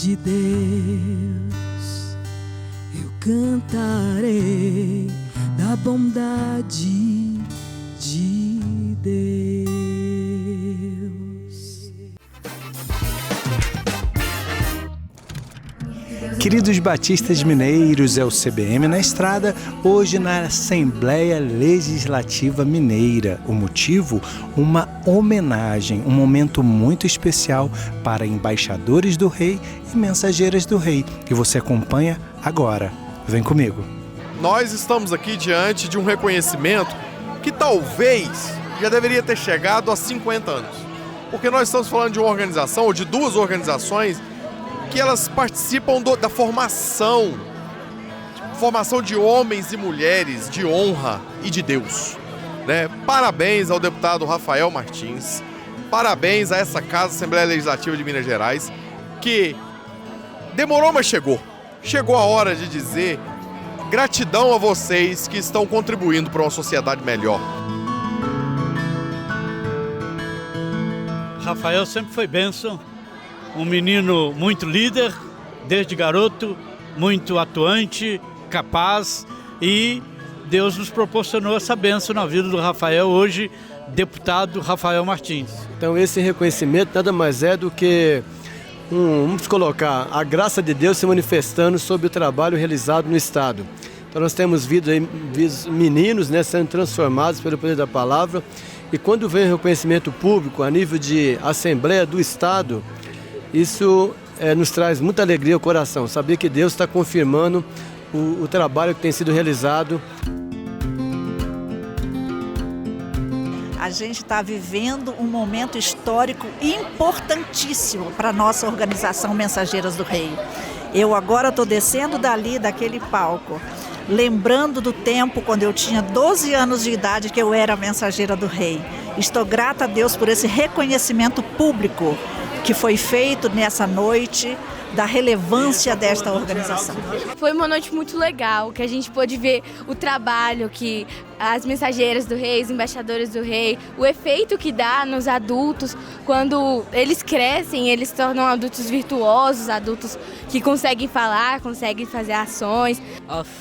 de Deus. Eu cantarei da bondade de Deus. Queridos batistas mineiros, é o CBM na estrada, hoje na Assembleia Legislativa Mineira. O motivo? Uma homenagem, um momento muito especial para embaixadores do rei e mensageiras do rei, que você acompanha agora. Vem comigo. Nós estamos aqui diante de um reconhecimento que talvez já deveria ter chegado há 50 anos. Porque nós estamos falando de uma organização, ou de duas organizações, que elas participam da formação de homens e mulheres de honra e de Deus, né? Parabéns ao deputado Rafael Martins, parabéns a essa Casa Assembleia Legislativa de Minas Gerais, que demorou, mas chegou. Chegou a hora de dizer gratidão a vocês que estão contribuindo para uma sociedade melhor. Rafael sempre foi bênção. Um menino muito líder, desde garoto, muito atuante, capaz, e Deus nos proporcionou essa bênção na vida do Rafael, hoje deputado Rafael Martins. Então esse reconhecimento nada mais é do que, vamos colocar, a graça de Deus se manifestando sobre o trabalho realizado no Estado. Então nós temos visto meninos, né, sendo transformados pelo poder da palavra, e quando vem o reconhecimento público a nível de Assembleia do Estado, isso nos traz muita alegria ao coração, saber que Deus está confirmando o trabalho que tem sido realizado. A gente está vivendo um momento histórico importantíssimo para a nossa organização Mensageiras do Rei. Eu agora estou descendo daquele palco, lembrando do tempo quando eu tinha 12 anos de idade que eu era mensageira do Rei. Estou grata a Deus por esse reconhecimento público que foi feito nessa noite, da relevância desta organização. Foi uma noite muito legal, que a gente pôde ver o trabalho que as mensageiras do rei, os embaixadores do rei, o efeito que dá nos adultos, quando eles crescem, eles se tornam adultos virtuosos, adultos que conseguem falar, conseguem fazer ações.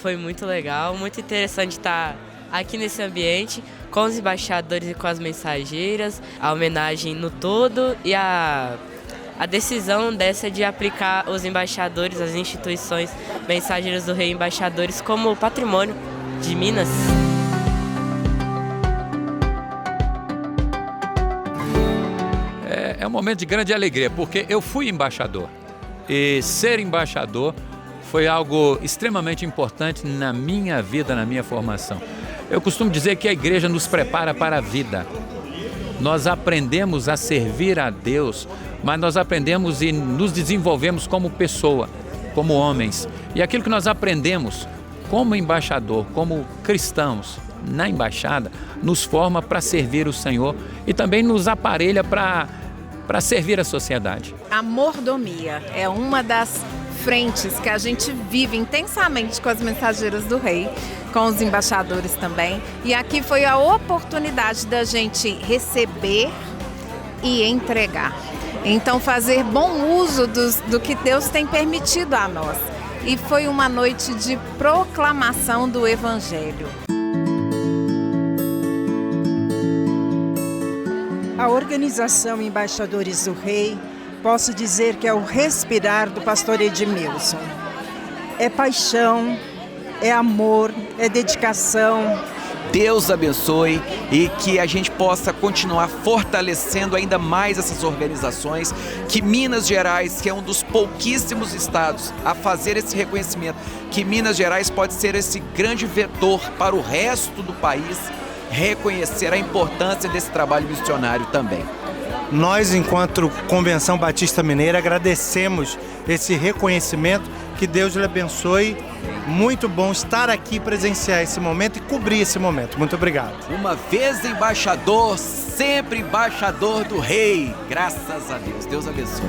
Foi muito legal, muito interessante estar aqui nesse ambiente, com os embaixadores e com as mensageiras, a homenagem no todo e a decisão dessa de aplicar os embaixadores, as instituições Mensageiras do Rei e embaixadores como patrimônio de Minas. É um momento de grande alegria, porque eu fui embaixador. E ser embaixador foi algo extremamente importante na minha vida, na minha formação. Eu costumo dizer que a igreja nos prepara para a vida. Nós aprendemos a servir a Deus, mas nós aprendemos e nos desenvolvemos como pessoa, como homens. E aquilo que nós aprendemos como embaixador, como cristãos na embaixada, nos forma para servir o Senhor e também nos aparelha para servir a sociedade. A mordomia é uma das frentes que a gente vive intensamente com as mensageiras do rei, com os embaixadores também. E aqui foi a oportunidade da gente receber e entregar. Então fazer bom uso do que Deus tem permitido a nós. E foi uma noite de proclamação do Evangelho. A organização Embaixadores do Rei, posso dizer que é o respirar do pastor Edmilson. É paixão, é amor, é dedicação. Deus abençoe e que a gente possa continuar fortalecendo ainda mais essas organizações, que Minas Gerais, que é um dos pouquíssimos estados a fazer esse reconhecimento, que Minas Gerais pode ser esse grande vetor para o resto do país, reconhecer a importância desse trabalho missionário também. Nós, enquanto Convenção Batista Mineira, agradecemos esse reconhecimento, que Deus lhe abençoe. Muito bom estar aqui, presenciar esse momento e cobrir esse momento. Muito obrigado. Uma vez embaixador, sempre embaixador do rei. Graças a Deus. Deus abençoe.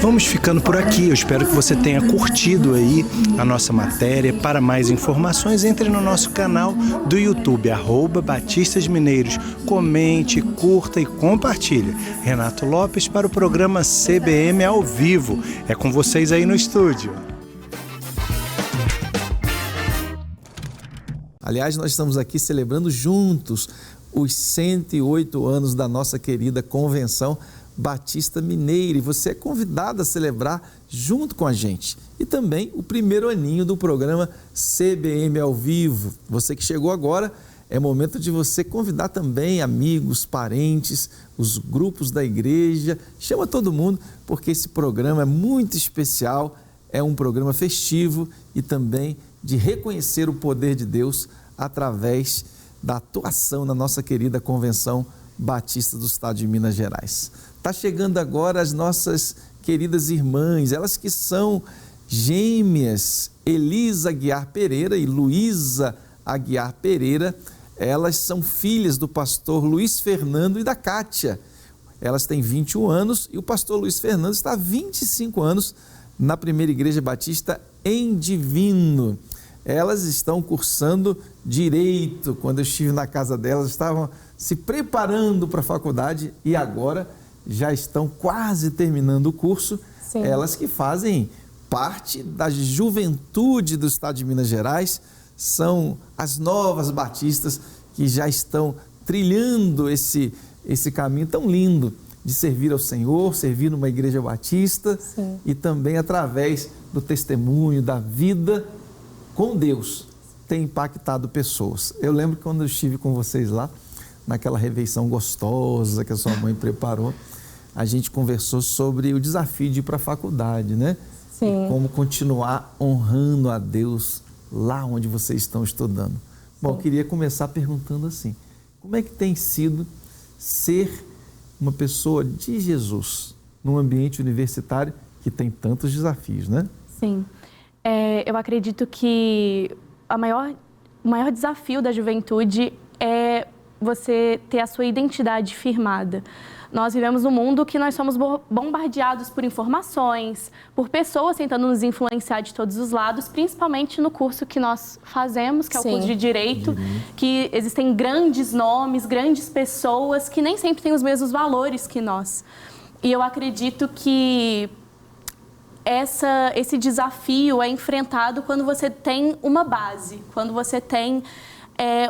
Vamos ficando por aqui. Eu espero que você tenha curtido aí a nossa matéria. Para mais informações, entre no nosso canal do YouTube, @Batistas Mineiros. Comente, curta e compartilhe. Renato Lopes para o programa CBM ao vivo. É com vocês aí no estúdio. Aliás, nós estamos aqui celebrando juntos os 108 anos da nossa querida Convenção Batista Mineira. E você é convidado a celebrar junto com a gente. E também o primeiro aninho do programa CBM ao vivo. Você que chegou agora, é momento de você convidar também amigos, parentes, os grupos da igreja. Chama todo mundo, porque esse programa é muito especial. É um programa festivo e também de reconhecer o poder de Deus através da atuação na nossa querida Convenção Batista do Estado de Minas Gerais. Está chegando agora as nossas queridas irmãs, elas que são gêmeas, Elisa Aguiar Pereira e Luísa Aguiar Pereira. Elas são filhas do pastor Luiz Fernando e da Kátia. Elas têm 21 anos e o pastor Luiz Fernando está há 25 anos na Primeira Igreja Batista em Divino. Elas estão cursando Direito. Quando eu estive na casa delas, estavam se preparando para a faculdade e agora já estão quase terminando o curso. Sim. Elas que fazem parte da juventude do estado de Minas Gerais, são as novas batistas que já estão trilhando esse caminho tão lindo de servir ao Senhor, servir numa igreja batista. Sim. E também através do testemunho, da vida com Deus, tem impactado pessoas. Eu lembro que quando eu estive com vocês lá, naquela refeição gostosa que a sua mãe preparou, a gente conversou sobre o desafio de ir para a faculdade, né? Sim. E como continuar honrando a Deus lá onde vocês estão estudando. Bom, eu queria começar perguntando assim, como é que tem sido ser uma pessoa de Jesus num ambiente universitário que tem tantos desafios, né? Sim. Eu acredito que o maior desafio da juventude é você ter a sua identidade firmada. Nós vivemos num mundo que nós somos bombardeados por informações, por pessoas tentando nos influenciar de todos os lados, principalmente no curso que nós fazemos, que é o curso de Direito, que existem grandes nomes, grandes pessoas que nem sempre têm os mesmos valores que nós. E eu acredito que esse desafio é enfrentado quando você tem uma base, quando você tem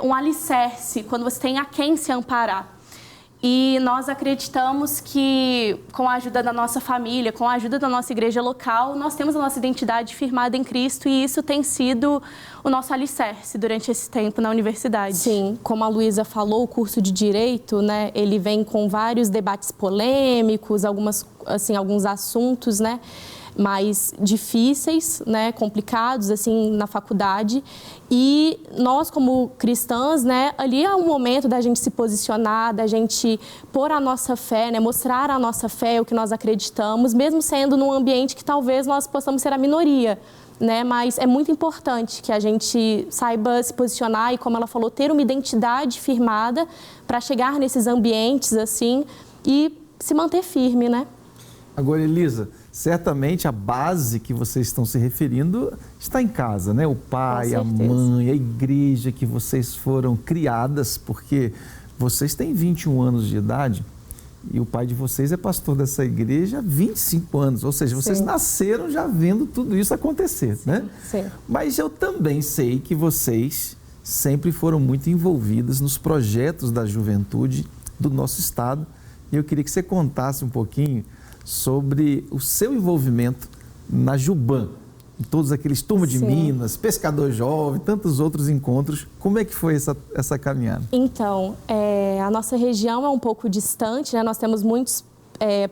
um alicerce, quando você tem a quem se amparar. E nós acreditamos que, com a ajuda da nossa família, com a ajuda da nossa igreja local, nós temos a nossa identidade firmada em Cristo e isso tem sido o nosso alicerce durante esse tempo na universidade. Sim, como a Luísa falou, o curso de Direito, né, ele vem com vários debates polêmicos, alguns assuntos, né, mais difíceis, né, complicados, assim, na faculdade. E nós, como cristãs, né, ali é um momento da gente se posicionar, da gente pôr a nossa fé, né, mostrar a nossa fé, o que nós acreditamos, mesmo sendo num ambiente que talvez nós possamos ser a minoria, né, mas é muito importante que a gente saiba se posicionar e, como ela falou, ter uma identidade firmada para chegar nesses ambientes, assim, e se manter firme, né? Agora, Elisa, certamente a base que vocês estão se referindo está em casa, né? O pai, a mãe, a igreja que vocês foram criadas, porque vocês têm 21 anos de idade e o pai de vocês é pastor dessa igreja há 25 anos, ou seja, vocês nasceram já vendo tudo isso acontecer, né? Sim. Mas eu também sei que vocês sempre foram muito envolvidas nos projetos da juventude do nosso estado e eu queria que você contasse um pouquinho sobre o seu envolvimento na Juban, em todos aqueles Turma de Minas, Pescador Jovem, tantos outros encontros. Como é que foi essa caminhada? Então, a nossa região é um pouco distante, né? Nós temos muitos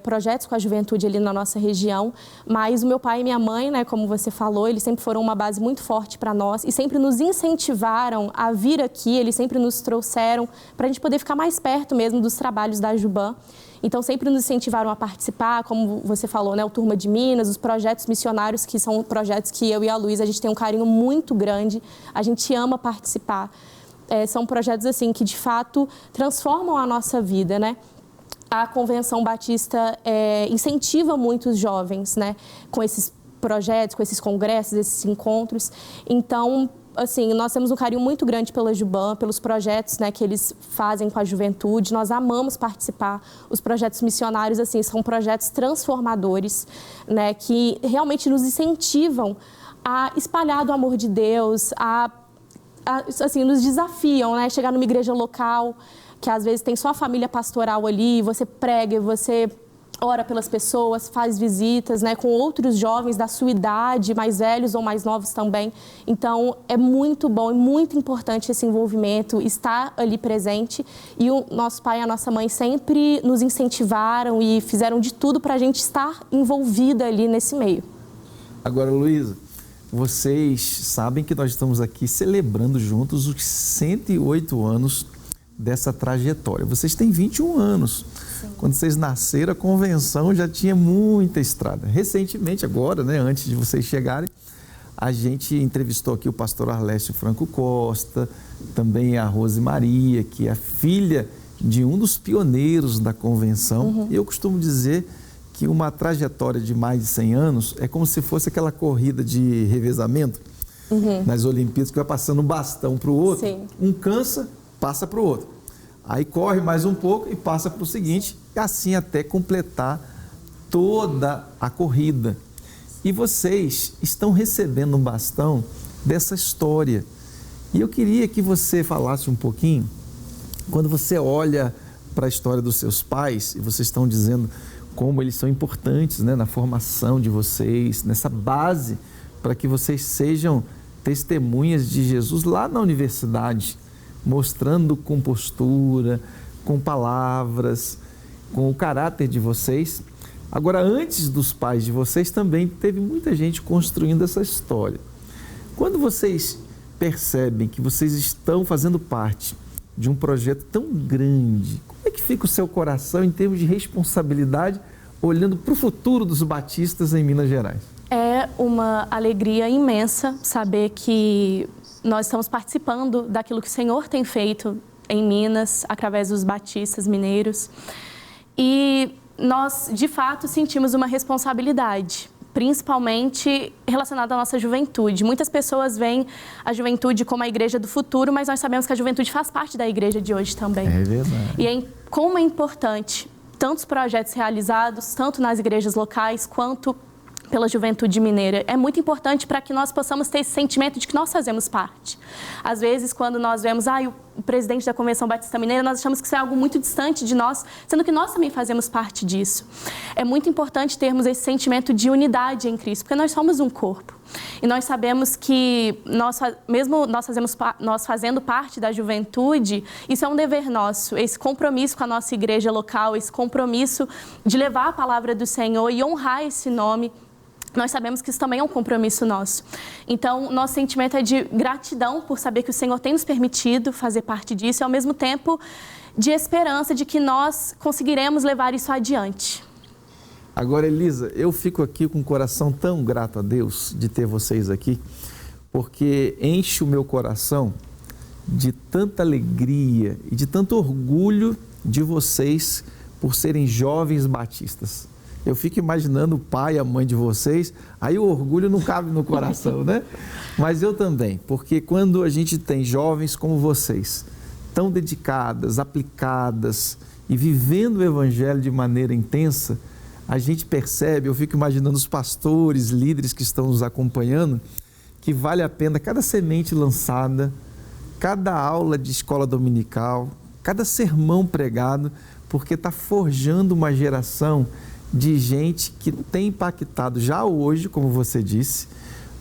projetos com a juventude ali na nossa região, mas o meu pai e minha mãe, né, como você falou, eles sempre foram uma base muito forte para nós e sempre nos incentivaram a vir aqui, eles sempre nos trouxeram para a gente poder ficar mais perto mesmo dos trabalhos da Juban. Então, sempre nos incentivaram a participar, como você falou, né, o Turma de Minas, os projetos missionários, que são projetos que eu e a Luísa, a gente tem um carinho muito grande, a gente ama participar. São projetos, assim, que de fato transformam a nossa vida, né? a Convenção Batista incentiva muitos jovens, né, com esses projetos, com esses congressos, esses encontros. Então, assim, nós temos um carinho muito grande pela Juban, pelos projetos, né, que eles fazem com a juventude. Nós amamos participar. Os projetos missionários, assim, são projetos transformadores, né, que realmente nos incentivam a espalhar do amor de Deus, assim, nos desafiam, né, chegar numa igreja local, que às vezes tem só a família pastoral ali, você prega, você ora pelas pessoas, faz visitas, né, com outros jovens da sua idade, mais velhos ou mais novos também. Então, é muito bom e muito importante esse envolvimento, estar ali presente. E o nosso pai e a nossa mãe sempre nos incentivaram e fizeram de tudo para a gente estar envolvida ali nesse meio. Agora, Luísa, vocês sabem que nós estamos aqui celebrando juntos os 108 anos dessa trajetória. Vocês têm 21 anos. Sim. Quando vocês nasceram, a convenção já tinha muita estrada. Recentemente, agora, né, antes de vocês chegarem, a gente entrevistou aqui o pastor Arlécio Franco Costa, também a Rose Maria, que é filha de um dos pioneiros da convenção. Uhum. E eu costumo dizer que uma trajetória de mais de 100 anos é como se fosse aquela corrida de revezamento nas Olimpíadas, que vai passando um bastão para o outro. Sim. Um cansa, passa para o outro. Aí corre mais um pouco e passa para o seguinte, e assim até completar toda a corrida. E vocês estão recebendo um bastão dessa história. E eu queria que você falasse um pouquinho, quando você olha para a história dos seus pais, e vocês estão dizendo como eles são importantes, né, na formação de vocês, nessa base para que vocês sejam testemunhas de Jesus lá na universidade, mostrando com postura, com palavras, com o caráter de vocês. Agora, antes dos pais de vocês, também teve muita gente construindo essa história. Quando vocês percebem que vocês estão fazendo parte de um projeto tão grande, como é que fica o seu coração em termos de responsabilidade, olhando para o futuro dos batistas em Minas Gerais? É uma alegria imensa saber que nós estamos participando daquilo que o Senhor tem feito em Minas, através dos batistas mineiros. E nós, de fato, sentimos uma responsabilidade, principalmente relacionada à nossa juventude. Muitas pessoas veem a juventude como a igreja do futuro, mas nós sabemos que a juventude faz parte da igreja de hoje também. É verdade. E como é importante tantos projetos realizados, tanto nas igrejas locais quanto pela juventude mineira. É muito importante para que nós possamos ter esse sentimento de que nós fazemos parte. Às vezes, quando nós vemos o presidente da Convenção Batista Mineira, nós achamos que isso é algo muito distante de nós, sendo que nós também fazemos parte disso. É muito importante termos esse sentimento de unidade em Cristo, porque nós somos um corpo. E nós sabemos que, mesmo nós fazendo parte da juventude, isso é um dever nosso, esse compromisso com a nossa igreja local, esse compromisso de levar a palavra do Senhor e honrar esse nome. Nós sabemos que isso também é um compromisso nosso. Então, nosso sentimento é de gratidão por saber que o Senhor tem nos permitido fazer parte disso e, ao mesmo tempo, de esperança de que nós conseguiremos levar isso adiante. Agora, Elisa, eu fico aqui com o coração tão grato a Deus de ter vocês aqui, porque enche o meu coração de tanta alegria e de tanto orgulho de vocês por serem jovens batistas. Eu fico imaginando o pai e a mãe de vocês, aí o orgulho não cabe no coração, né? Mas eu também, porque quando a gente tem jovens como vocês, tão dedicadas, aplicadas e vivendo o evangelho de maneira intensa, a gente percebe, eu fico imaginando os pastores, líderes que estão nos acompanhando, que vale a pena cada semente lançada, cada aula de escola dominical, cada sermão pregado, porque está forjando uma geração de gente que tem impactado já hoje, como você disse,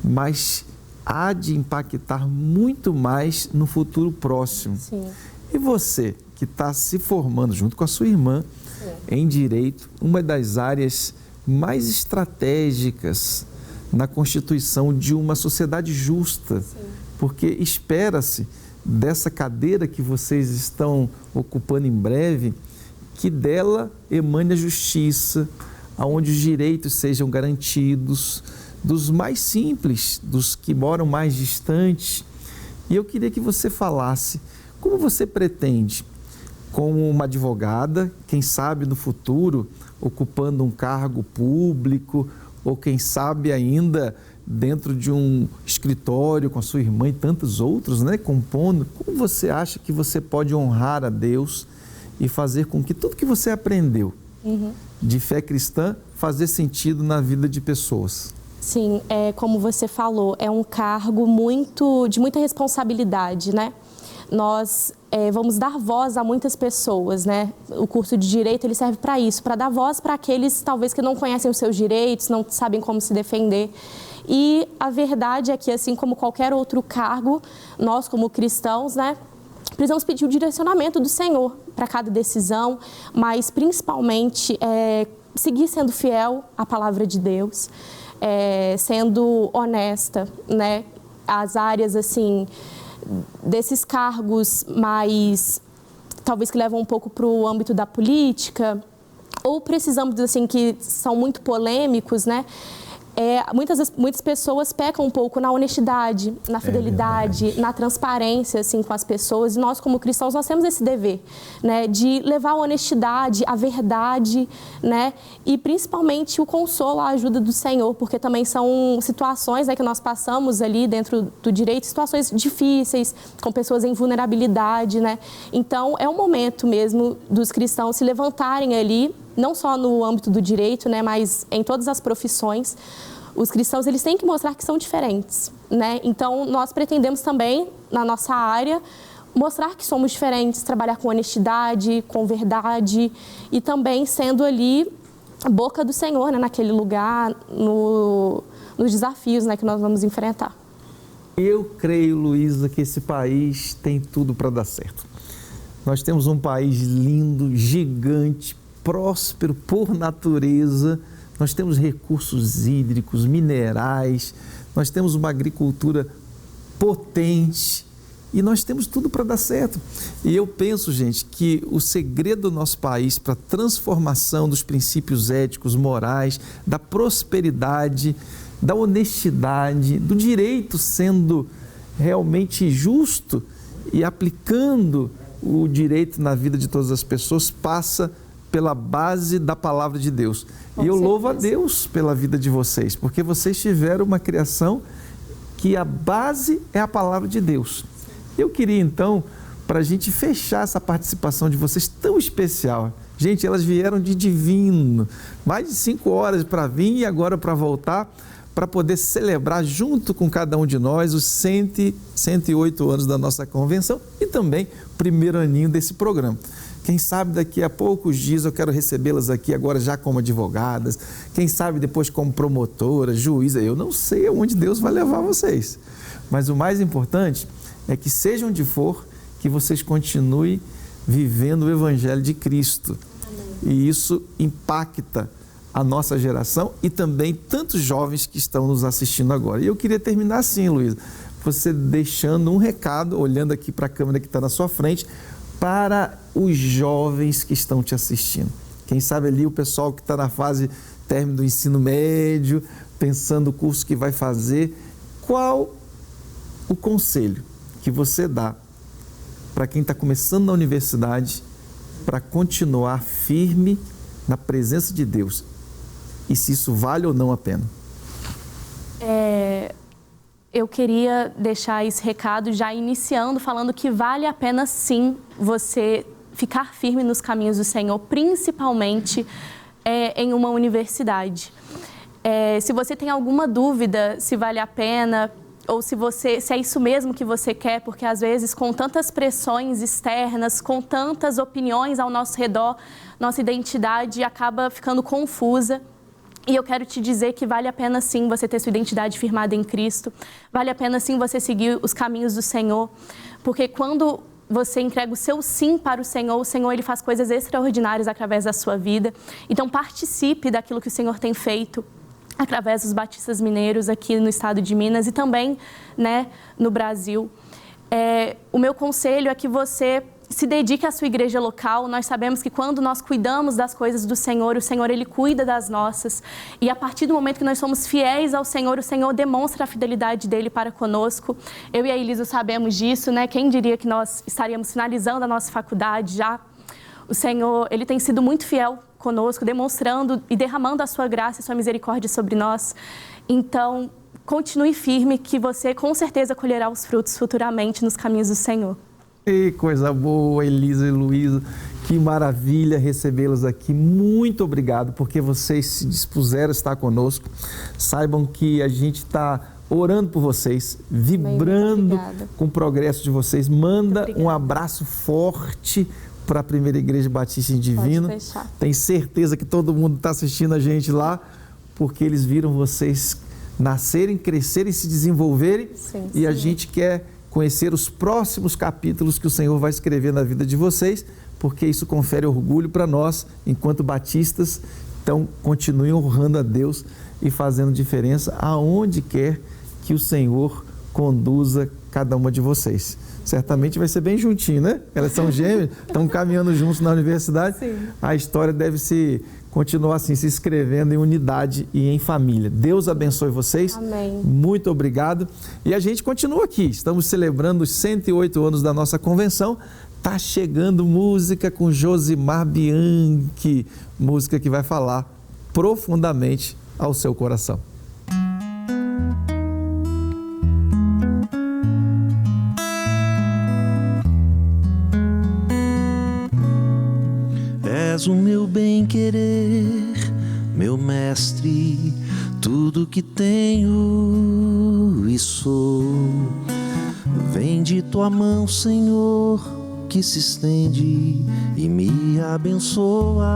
mas há de impactar muito mais no futuro próximo. Sim. E você, que está se formando junto com a sua irmã em Direito, uma das áreas mais estratégicas na constituição de uma sociedade justa, porque espera-se dessa cadeira que vocês estão ocupando em breve, que dela emane a justiça, onde os direitos sejam garantidos, dos mais simples, dos que moram mais distantes. E eu queria que você falasse como você pretende como uma advogada, quem sabe no futuro ocupando um cargo público, ou quem sabe ainda dentro de um escritório com a sua irmã e tantos outros, né, compondo. Como você acha que você pode honrar a Deus e fazer com que tudo que você aprendeu de fé cristã fazer sentido na vida de pessoas? Sim, como você falou, é um cargo de muita responsabilidade, né? Nós vamos dar voz a muitas pessoas, né? O curso de Direito, ele serve para isso, para dar voz para aqueles, talvez, que não conhecem os seus direitos, não sabem como se defender. E a verdade é que, assim como qualquer outro cargo, nós, como cristãos, né, precisamos pedir o direcionamento do Senhor para cada decisão, mas, principalmente, seguir sendo fiel à palavra de Deus, sendo honesta, né? As áreas, assim, desses cargos mais, talvez, que levam um pouco para o âmbito da política, ou precisamos, assim, que são muito polêmicos, né? Muitas pessoas pecam um pouco na honestidade, na fidelidade, na transparência, assim, com as pessoas. E nós, como cristãos, nós temos esse dever, né, de levar a honestidade, a verdade, né, e principalmente o consolo, a ajuda do Senhor, porque também são situações, né, que nós passamos ali dentro do direito, situações difíceis, com pessoas em vulnerabilidade, né. Então, é um momento mesmo dos cristãos se levantarem ali, não só no âmbito do direito, né, mas em todas as profissões. Os cristãos, eles têm que mostrar que são diferentes, né? Então, nós pretendemos também, na nossa área, mostrar que somos diferentes, trabalhar com honestidade, com verdade e também sendo ali a boca do Senhor, né, naquele lugar, nos desafios, né, que nós vamos enfrentar. Eu creio, Luísa, que esse país tem tudo para dar certo. Nós temos um país lindo, gigante, próspero por natureza, nós temos recursos hídricos, minerais, nós temos uma agricultura potente e nós temos tudo para dar certo. E eu penso, gente, que o segredo do nosso país para a transformação dos princípios éticos, morais, da prosperidade, da honestidade, do direito sendo realmente justo e aplicando o direito na vida de todas as pessoas passa pela base da palavra de Deus. E eu louvo a Deus pela vida de vocês, porque vocês tiveram uma criação que a base é a palavra de Deus. Eu queria então, para a gente fechar essa participação de vocês tão especial, gente, elas vieram de Divino, mais de 5 horas para vir e agora para voltar, para poder celebrar junto com cada um de nós os 108 anos da nossa convenção e também o primeiro aninho desse programa. Quem sabe daqui a poucos dias eu quero recebê-las aqui agora já como advogadas, quem sabe depois como promotora, juíza, eu não sei aonde Deus vai levar vocês. Mas o mais importante é que seja onde for, que vocês continuem vivendo o Evangelho de Cristo. E isso impacta a nossa geração e também tantos jovens que estão nos assistindo agora. E eu queria terminar assim, Luísa, você deixando um recado, olhando aqui para a câmera que está na sua frente, para os jovens que estão te assistindo. Quem sabe ali o pessoal que está na fase término do ensino médio, pensando o curso que vai fazer, qual o conselho que você dá para quem está começando na universidade para continuar firme na presença de Deus? E se isso vale ou não a pena? Eu queria deixar esse recado já iniciando, falando que vale a pena sim você ficar firme nos caminhos do Senhor, principalmente em uma universidade. Se você tem alguma dúvida se vale a pena ou se é isso mesmo que você quer, porque às vezes com tantas pressões externas, com tantas opiniões ao nosso redor, nossa identidade acaba ficando confusa. E eu quero te dizer que vale a pena sim você ter sua identidade firmada em Cristo, vale a pena sim você seguir os caminhos do Senhor, porque quando você entrega o seu sim para o Senhor ele faz coisas extraordinárias através da sua vida. Então participe daquilo que o Senhor tem feito através dos batistas mineiros aqui no estado de Minas e também, né, no Brasil. O meu conselho é que você se dedique à sua igreja local. Nós sabemos que quando nós cuidamos das coisas do Senhor, o Senhor, Ele cuida das nossas. E a partir do momento que nós somos fiéis ao Senhor, o Senhor demonstra a fidelidade dEle para conosco. Eu e a Elisa sabemos disso, né? Quem diria que nós estaríamos finalizando a nossa faculdade já O Senhor, Ele tem sido muito fiel conosco, demonstrando e derramando a sua graça e sua misericórdia sobre nós. Então, continue firme, que você com certeza colherá os frutos futuramente nos caminhos do Senhor. Que coisa boa, Elisa e Luísa. Que maravilha recebê-los aqui. Muito obrigado, porque vocês se dispuseram a estar conosco. Saibam que a gente está orando por vocês, vibrando com o progresso de vocês. Manda um abraço forte para a Primeira Igreja Batista em Divino. Tenho certeza que todo mundo está assistindo a gente lá, porque eles viram vocês nascerem, crescerem, se desenvolverem. E a gente quer conhecer os próximos capítulos que o Senhor vai escrever na vida de vocês, porque isso confere orgulho para nós, enquanto batistas. Então, continuem honrando a Deus e fazendo diferença aonde quer que o Senhor conduza cada uma de vocês. Certamente vai ser bem juntinho, né? Elas são gêmeas, estão caminhando juntos na universidade. A história deve se continuar assim, se escrevendo em unidade e em família. Deus abençoe vocês. Amém. Muito obrigado. E a gente continua aqui. Estamos celebrando os 108 anos da nossa convenção. Está chegando música com Josimar Bianchi, música que vai falar profundamente ao seu coração. És o meu bem-querer, meu mestre, tudo que tenho e sou. Vem de tua mão, Senhor, que se estende e me abençoa.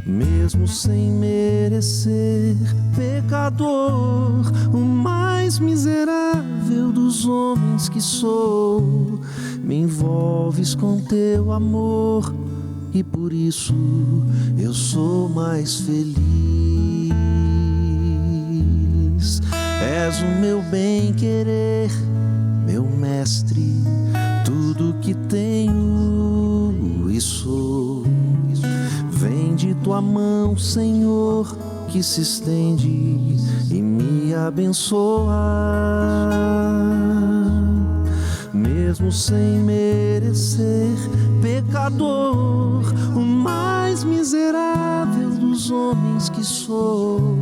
Mesmo sem merecer, pecador, o mais miserável dos homens que sou, me envolves com teu amor e por isso eu sou mais feliz. És o meu bem-querer, meu mestre, tudo que tenho e sou. Vem de tua mão, Senhor, que se estende e me abençoa. Mesmo sem merecer, pecador, o mais miserável dos homens que sou,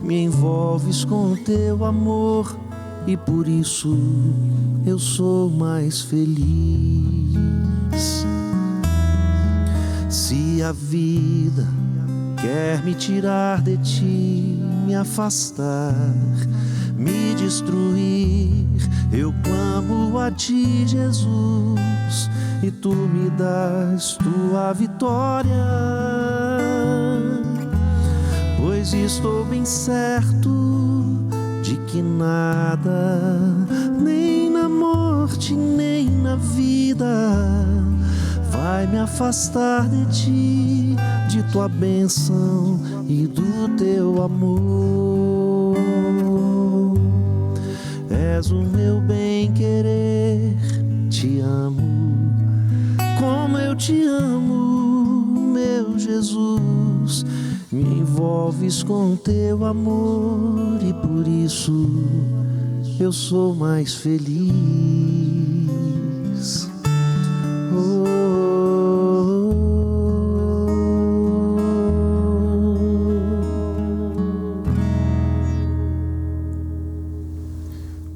me envolves com teu amor e por isso eu sou mais feliz. Se a vida quer me tirar de ti, me afastar, me destruir, eu clamo a ti, Jesus, e tu me dás tua vitória. Pois estou bem certo de que nada, nem na morte, nem na vida, vai me afastar de ti, de tua bênção e do teu amor. És o meu bem-querer, te amo, como eu te amo, meu Jesus. Me envolves com teu amor e por isso eu sou mais feliz.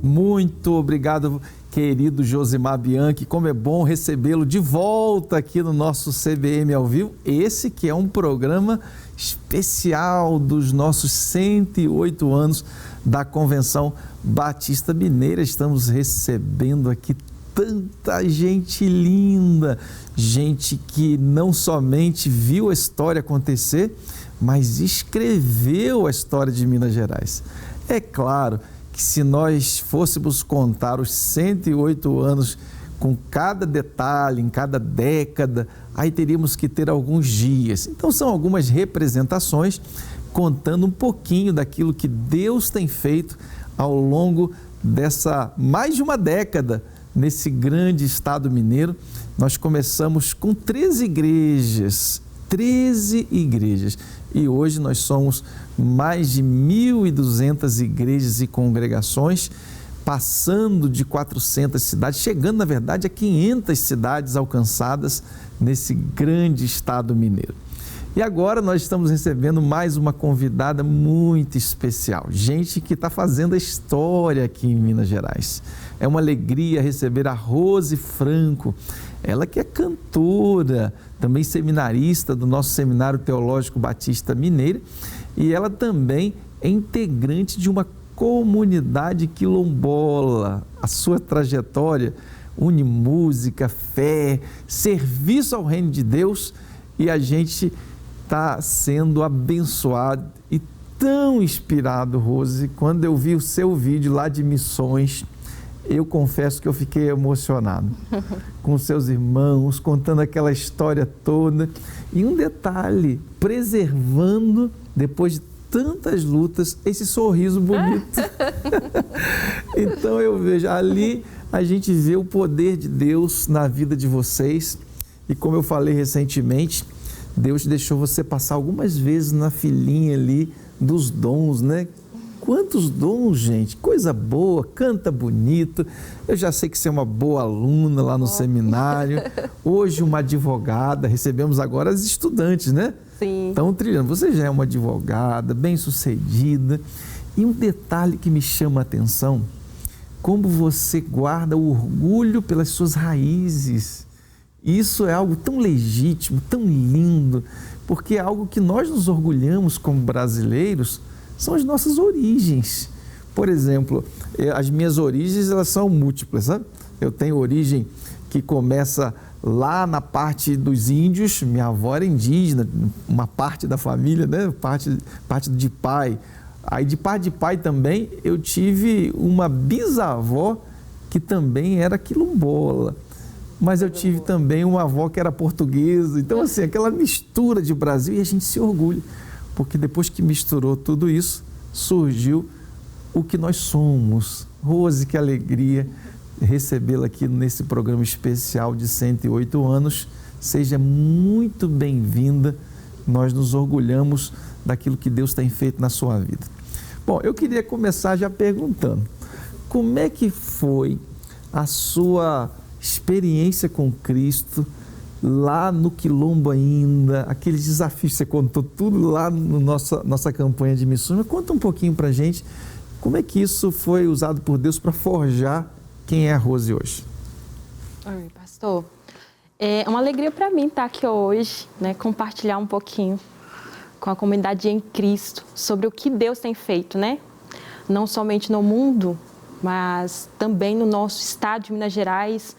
Muito obrigado, querido Josimar Bianchi. Como é bom recebê-lo de volta aqui no nosso CBM ao vivo. Esse que é um programa especial dos nossos 108 anos da Convenção Batista Mineira. Estamos recebendo aqui tanta gente linda, gente que não somente viu a história acontecer, mas escreveu a história de Minas Gerais. É claro que se nós fôssemos contar os 108 anos com cada detalhe, em cada década, aí teríamos que ter alguns dias. Então são algumas representações contando um pouquinho daquilo que Deus tem feito ao longo dessa mais de uma década nesse grande estado mineiro. Nós começamos com 13 igrejas, e hoje nós somos mais de 1.200 igrejas e congregações, passando de 400 cidades, chegando, na verdade, a 500 cidades alcançadas nesse grande estado mineiro. E agora nós estamos recebendo mais uma convidada muito especial, gente que está fazendo a história aqui em Minas Gerais. É uma alegria receber a Rose Franco, ela que é cantora, também seminarista do nosso Seminário Teológico Batista Mineiro, e ela também é integrante de uma comunidade quilombola. A sua trajetória une música, fé, serviço ao reino de Deus, e a gente está sendo abençoado e tão inspirado, Rose. Quando eu vi o seu vídeo lá de missões, eu confesso que eu fiquei emocionado com seus irmãos, contando aquela história toda. E um detalhe, preservando, depois de tantas lutas, esse sorriso bonito. Então eu vejo, ali a gente vê o poder de Deus na vida de vocês. E como eu falei recentemente, Deus deixou você passar algumas vezes na filinha ali dos dons, né? Quantos dons, gente, coisa boa, canta bonito. Eu já sei que você é uma boa aluna lá no seminário. Hoje uma advogada, recebemos agora as estudantes, né? Sim. Estão trilhando. Você já é uma advogada, bem-sucedida. E um detalhe que me chama a atenção, como você guarda o orgulho pelas suas raízes. Isso é algo tão legítimo, tão lindo, porque é algo que nós nos orgulhamos como brasileiros, são as nossas origens. Por exemplo, as minhas origens, elas são múltiplas, sabe? Eu tenho origem que começa lá na parte dos índios, minha avó era indígena, uma parte da família, né? Parte de pai. Aí de parte de pai também, eu tive uma bisavó que também era quilombola. Mas eu tive também uma avó que era portuguesa. Então, assim, aquela mistura de Brasil, e a gente se orgulha. Porque depois que misturou tudo isso, surgiu o que nós somos. Rose, que alegria recebê-la aqui nesse programa especial de 108 anos. Seja muito bem-vinda. Nós nos orgulhamos daquilo que Deus tem feito na sua vida. Bom, eu queria começar já perguntando, como é que foi a sua experiência com Cristo lá no Quilombo ainda, aqueles desafios, você contou tudo lá na nossa campanha de missões, mas conta um pouquinho pra gente, como é que isso foi usado por Deus para forjar quem é a Rose hoje? Oi, pastor. É uma alegria para mim estar aqui hoje, né, compartilhar um pouquinho com a comunidade em Cristo sobre o que Deus tem feito, né? Não somente no mundo, mas também no nosso estado de Minas Gerais,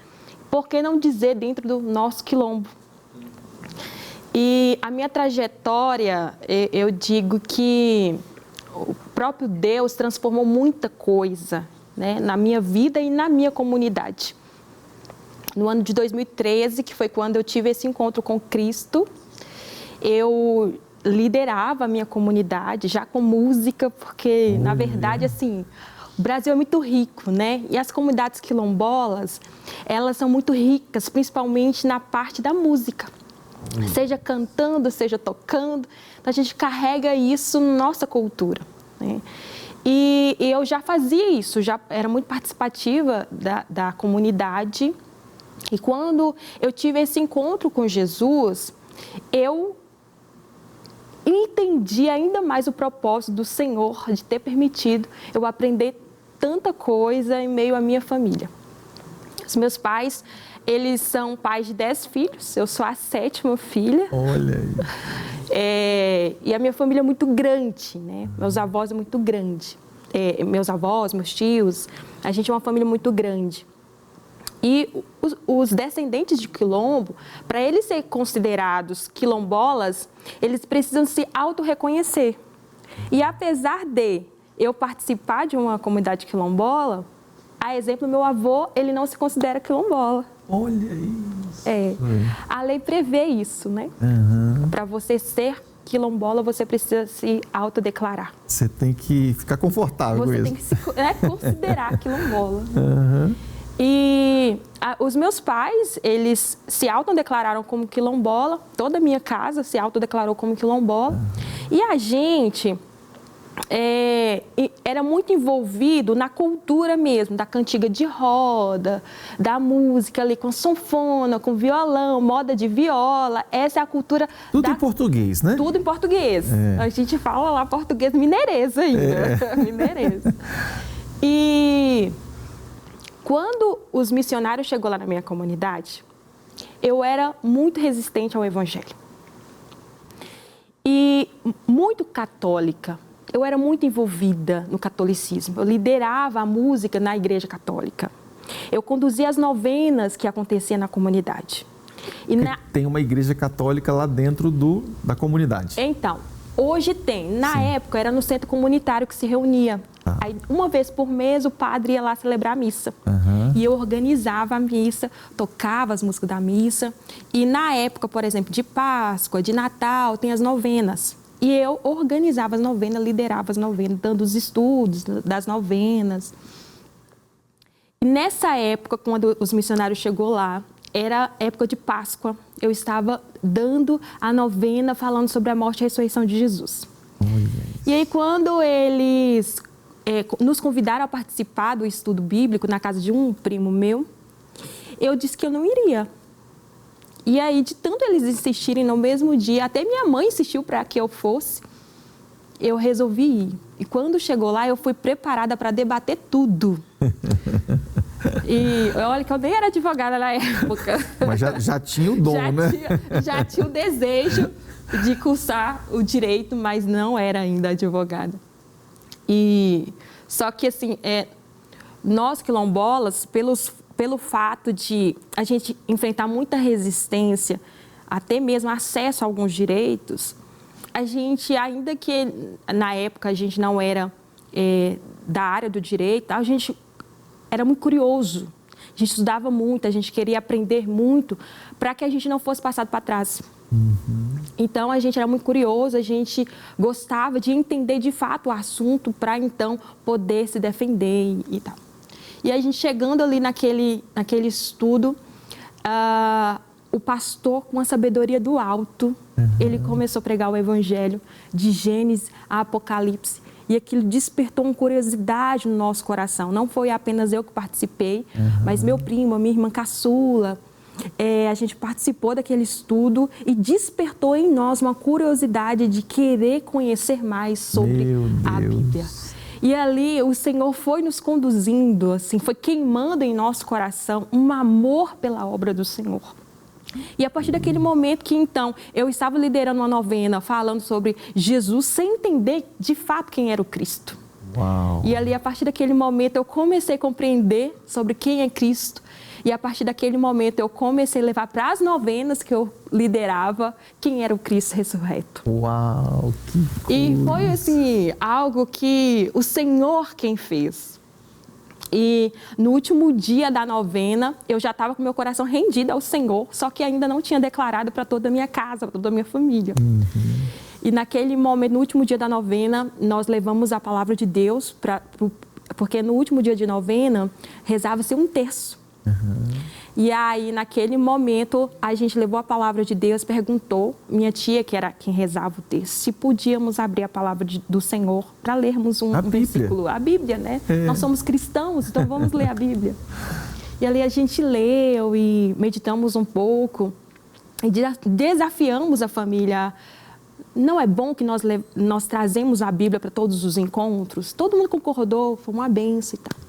por que não dizer dentro do nosso quilombo? E a minha trajetória, eu digo que o próprio Deus transformou muita coisa, né, na minha vida e na minha comunidade. No ano de 2013, que foi quando eu tive esse encontro com Cristo, eu liderava a minha comunidade já com música, porque, na verdade, assim, o Brasil é muito rico, né? E as comunidades quilombolas, elas são muito ricas, principalmente na parte da música. Seja cantando, seja tocando. Então, a gente carrega isso na nossa cultura, né? E eu já fazia isso, já era muito participativa da comunidade. E quando eu tive esse encontro com Jesus, eu entendi ainda mais o propósito do Senhor de ter permitido eu aprender tanta coisa em meio à minha família. Os meus pais, eles são pais de 10 filhos, eu sou a 7ª filha. Olha aí. E a minha família é muito grande, né? Meus avós é muito grande. Meus avós, meus tios, a gente é uma família muito grande. E os descendentes de quilombo, para eles serem considerados quilombolas, eles precisam se autorreconhecer. E apesar de eu participar de uma comunidade quilombola, a exemplo, meu avô, ele não se considera quilombola. Olha isso. A lei prevê isso, né? Para você ser quilombola, você precisa se autodeclarar. Você tem que ficar confortável com isso. Você tem que se considerar quilombola. E os meus pais, eles se autodeclararam como quilombola, toda a minha casa se autodeclarou como quilombola. E a gente era muito envolvido na cultura mesmo, da cantiga de roda, da música ali com sanfona, com violão, moda de viola. Essa é a cultura... Tudo em português, né? Tudo em português. A gente fala lá português mineirês ainda. Mineirês. E quando os missionários chegou lá na minha comunidade, eu era muito resistente ao evangelho. E muito católica. Eu era muito envolvida no catolicismo. Eu liderava a música na igreja católica. Eu conduzia as novenas que aconteciam na comunidade. Tem uma igreja católica lá dentro da comunidade. Então, hoje tem. Na época, era no centro comunitário que se reunia. Aí, uma vez por mês, o padre ia lá celebrar a missa. E eu organizava a missa, tocava as músicas da missa. E na época, por exemplo, de Páscoa, de Natal, tem as novenas. E eu organizava as novenas, liderava as novenas, dando os estudos das novenas. E nessa época, quando os missionários chegou lá, era época de Páscoa. Eu estava dando a novena, falando sobre a morte e a ressurreição de Jesus. E aí, quando eles nos convidaram a participar do estudo bíblico na casa de um primo meu, eu disse que eu não iria. E aí, de tanto eles insistirem no mesmo dia, até minha mãe insistiu para que eu fosse, eu resolvi ir. E quando chegou lá, eu fui preparada para debater tudo. E olha que eu nem era advogada na época. Mas já tinha o dom, né? Já tinha o desejo de cursar o direito, mas não era ainda advogada. Só que, assim, nós quilombolas, pelo fato de a gente enfrentar muita resistência, até mesmo acesso a alguns direitos, a gente, ainda que na época a gente não era da área do direito, a gente era muito curioso, a gente estudava muito, a gente queria aprender muito para que a gente não fosse passado para trás. Então, a gente era muito curioso, a gente gostava de entender de fato o assunto para então poder se defender e tal. E a gente chegando ali naquele estudo, o pastor, com a sabedoria do alto, ele começou a pregar o evangelho de Gênesis a Apocalipse. E aquilo despertou uma curiosidade no nosso coração. Não foi apenas eu que participei, mas meu primo, a minha irmã caçula. A gente participou daquele estudo e despertou em nós uma curiosidade de querer conhecer mais sobre a Bíblia. E ali o Senhor foi nos conduzindo, assim, foi queimando em nosso coração um amor pela obra do Senhor. E a partir daquele momento que, então, eu estava liderando uma novena, falando sobre Jesus, sem entender de fato quem era o Cristo. E ali, a partir daquele momento, eu comecei a compreender sobre quem é Cristo. E a partir daquele momento, eu comecei a levar para as novenas que eu liderava quem era o Cristo ressurreto. Uau, que coisa! E foi, assim, algo que o Senhor quem fez. E no último dia da novena, eu já estava com meu coração rendido ao Senhor, só que ainda não tinha declarado para toda a minha casa, para toda a minha família. E naquele momento, no último dia da novena, nós levamos a palavra de Deus, porque no último dia de novena, rezava-se um terço. E aí, naquele momento, a gente levou a palavra de Deus, perguntou, minha tia, que era quem rezava o texto, se podíamos abrir a palavra do Senhor para lermos um versículo. A Bíblia, né? Nós somos cristãos, então vamos ler a Bíblia. E ali a gente leu e meditamos um pouco e desafiamos a família. Não é bom que nós trazemos a Bíblia para todos os encontros? Todo mundo concordou, foi uma bênção e tal.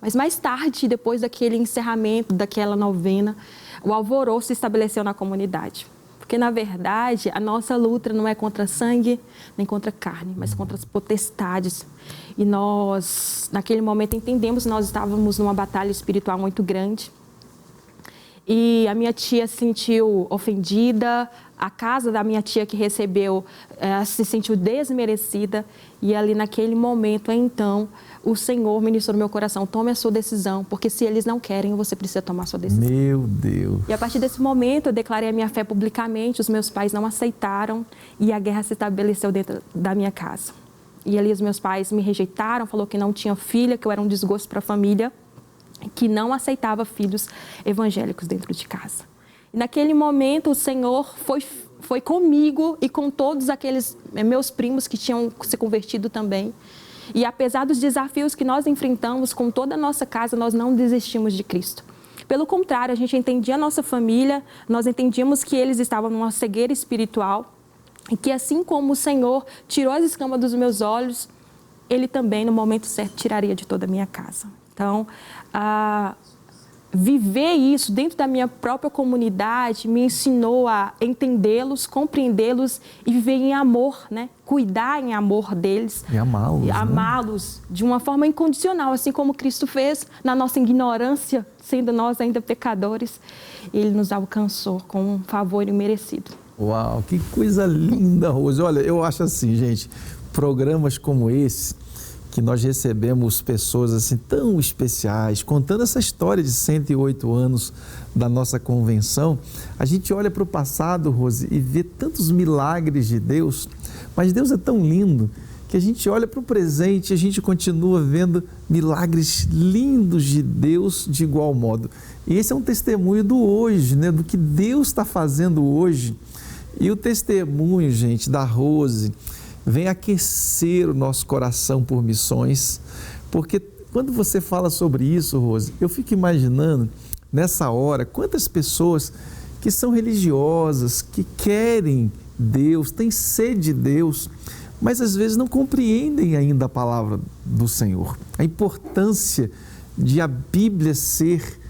Mas mais tarde, depois daquele encerramento, daquela novena, o alvoroço se estabeleceu na comunidade. Porque, na verdade, a nossa luta não é contra sangue, nem contra carne, mas contra as potestades. E nós, naquele momento, entendemos que nós estávamos numa batalha espiritual muito grande. E a minha tia se sentiu ofendida, a casa da minha tia que recebeu se sentiu desmerecida. E ali, naquele momento, então, o Senhor ministrou no meu coração, tome a sua decisão, porque se eles não querem, você precisa tomar a sua decisão. Meu Deus! E a partir desse momento, eu declarei a minha fé publicamente, os meus pais não aceitaram e a guerra se estabeleceu dentro da minha casa. E ali os meus pais me rejeitaram, falou que não tinha filha, que eu era um desgosto para a família, que não aceitava filhos evangélicos dentro de casa. E naquele momento, o Senhor foi foi comigo e com todos aqueles meus primos que tinham se convertido também. E apesar dos desafios que nós enfrentamos com toda a nossa casa, nós não desistimos de Cristo. Pelo contrário, a gente entendia a nossa família, nós entendíamos que eles estavam numa cegueira espiritual e que assim como o Senhor tirou as escamas dos meus olhos, Ele também, no momento certo, tiraria de toda a minha casa. Então, viver isso dentro da minha própria comunidade me ensinou a entendê-los, compreendê-los e viver em amor, né? Cuidar em amor deles. E amá-los. Amá-los de uma forma incondicional, assim como Cristo fez na nossa ignorância, sendo nós ainda pecadores. Ele nos alcançou com um favor imerecido. Uau, que coisa linda, Rose. Olha, eu acho assim, gente, programas como esse, que nós recebemos pessoas assim tão especiais, contando essa história de 108 anos da nossa convenção, a gente olha para o passado, Rose, e vê tantos milagres de Deus, mas Deus é tão lindo que a gente olha para o presente e a gente continua vendo milagres lindos de Deus de igual modo. E esse é um testemunho do hoje, né? Do que Deus está fazendo hoje. E o testemunho, gente, da Rose vem aquecer o nosso coração por missões, porque quando você fala sobre isso, Rose, eu fico imaginando nessa hora quantas pessoas que são religiosas, que querem Deus, têm sede de Deus, mas às vezes não compreendem ainda a palavra do Senhor. A importância de a Bíblia ser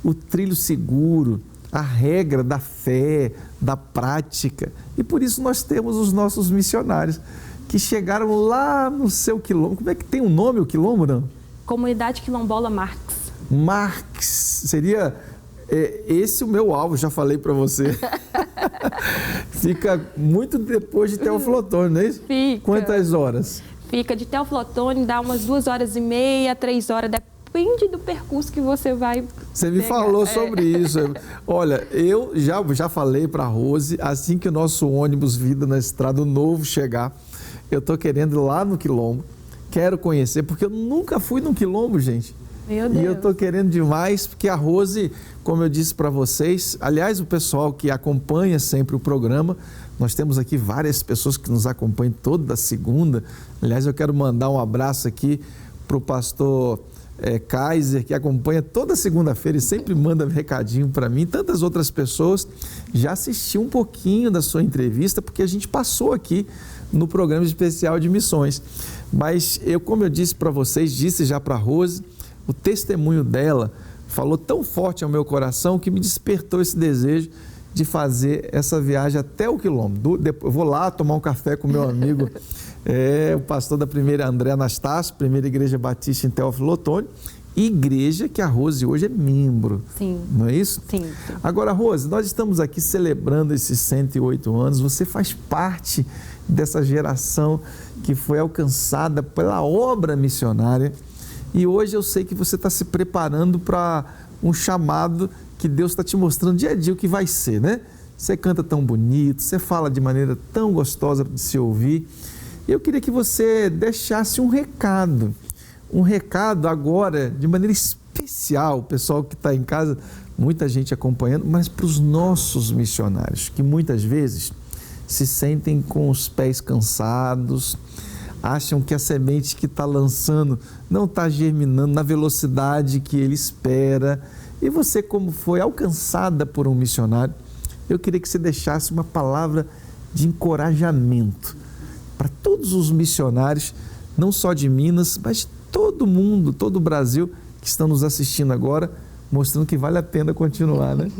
o trilho seguro, a regra da fé, da prática. E por isso nós temos os nossos missionários que chegaram lá no seu quilombo. Como é que tem um nome o quilombo, não? Comunidade Quilombola Marx. Marx. Seria esse o meu alvo, já falei para você. Fica muito depois de Teófilo Otoni, não é isso? Fica. Quantas horas? Fica de Teófilo Otoni, dá umas 2h30, 3 horas, depende do percurso que você vai. Você me falou sobre isso. Olha, eu já falei para a Rose, assim que o nosso ônibus Vida na Estrada Novo chegar, eu estou querendo ir lá no quilombo, quero conhecer, porque eu nunca fui no quilombo, gente. Meu Deus. E eu estou querendo demais, porque a Rose, como eu disse para vocês, aliás, o pessoal que acompanha sempre o programa, nós temos aqui várias pessoas que nos acompanham toda segunda. Aliás, eu quero mandar um abraço aqui para o pastor Kaiser, que acompanha toda segunda-feira e sempre manda recadinho para mim. Tantas outras pessoas já assisti um pouquinho da sua entrevista, porque a gente passou aqui no programa especial de missões. Mas como eu disse para vocês, disse já para a Rose, o testemunho dela falou tão forte ao meu coração que me despertou esse desejo de fazer essa viagem até o quilombo. Eu vou lá tomar um café com meu amigo, o pastor da primeira, André Anastácio, primeira igreja batista em Teófilo Otoni, igreja que a Rose hoje é membro. Sim. Não é isso? Sim. Agora, Rose, nós estamos aqui celebrando esses 108 anos, você faz parte dessa geração que foi alcançada pela obra missionária. E hoje eu sei que você está se preparando para um chamado que Deus está te mostrando dia a dia o que vai ser, né? Você canta tão bonito, você fala de maneira tão gostosa de se ouvir. E eu queria que você deixasse um recado agora, de maneira especial, o pessoal que está em casa, muita gente acompanhando, mas para os nossos missionários, que muitas vezes se sentem com os pés cansados, acham que a semente que está lançando não está germinando na velocidade que ele espera. E você, como foi alcançada por um missionário, eu queria que você deixasse uma palavra de encorajamento para todos os missionários, não só de Minas, mas de todo mundo, todo o Brasil, que estão nos assistindo agora, mostrando que vale a pena continuar, né?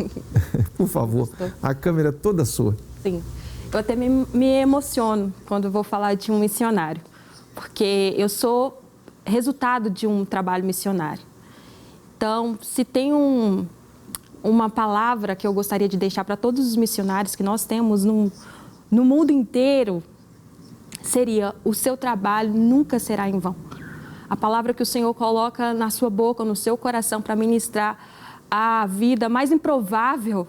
Por favor, a câmera é toda sua. Sim. Eu até me emociono quando eu vou falar de um missionário, porque eu sou resultado de um trabalho missionário. Então, se tem uma palavra que eu gostaria de deixar para todos os missionários que nós temos no mundo inteiro, seria: o seu trabalho nunca será em vão. A palavra que o Senhor coloca na sua boca, no seu coração, para ministrar a vida mais improvável,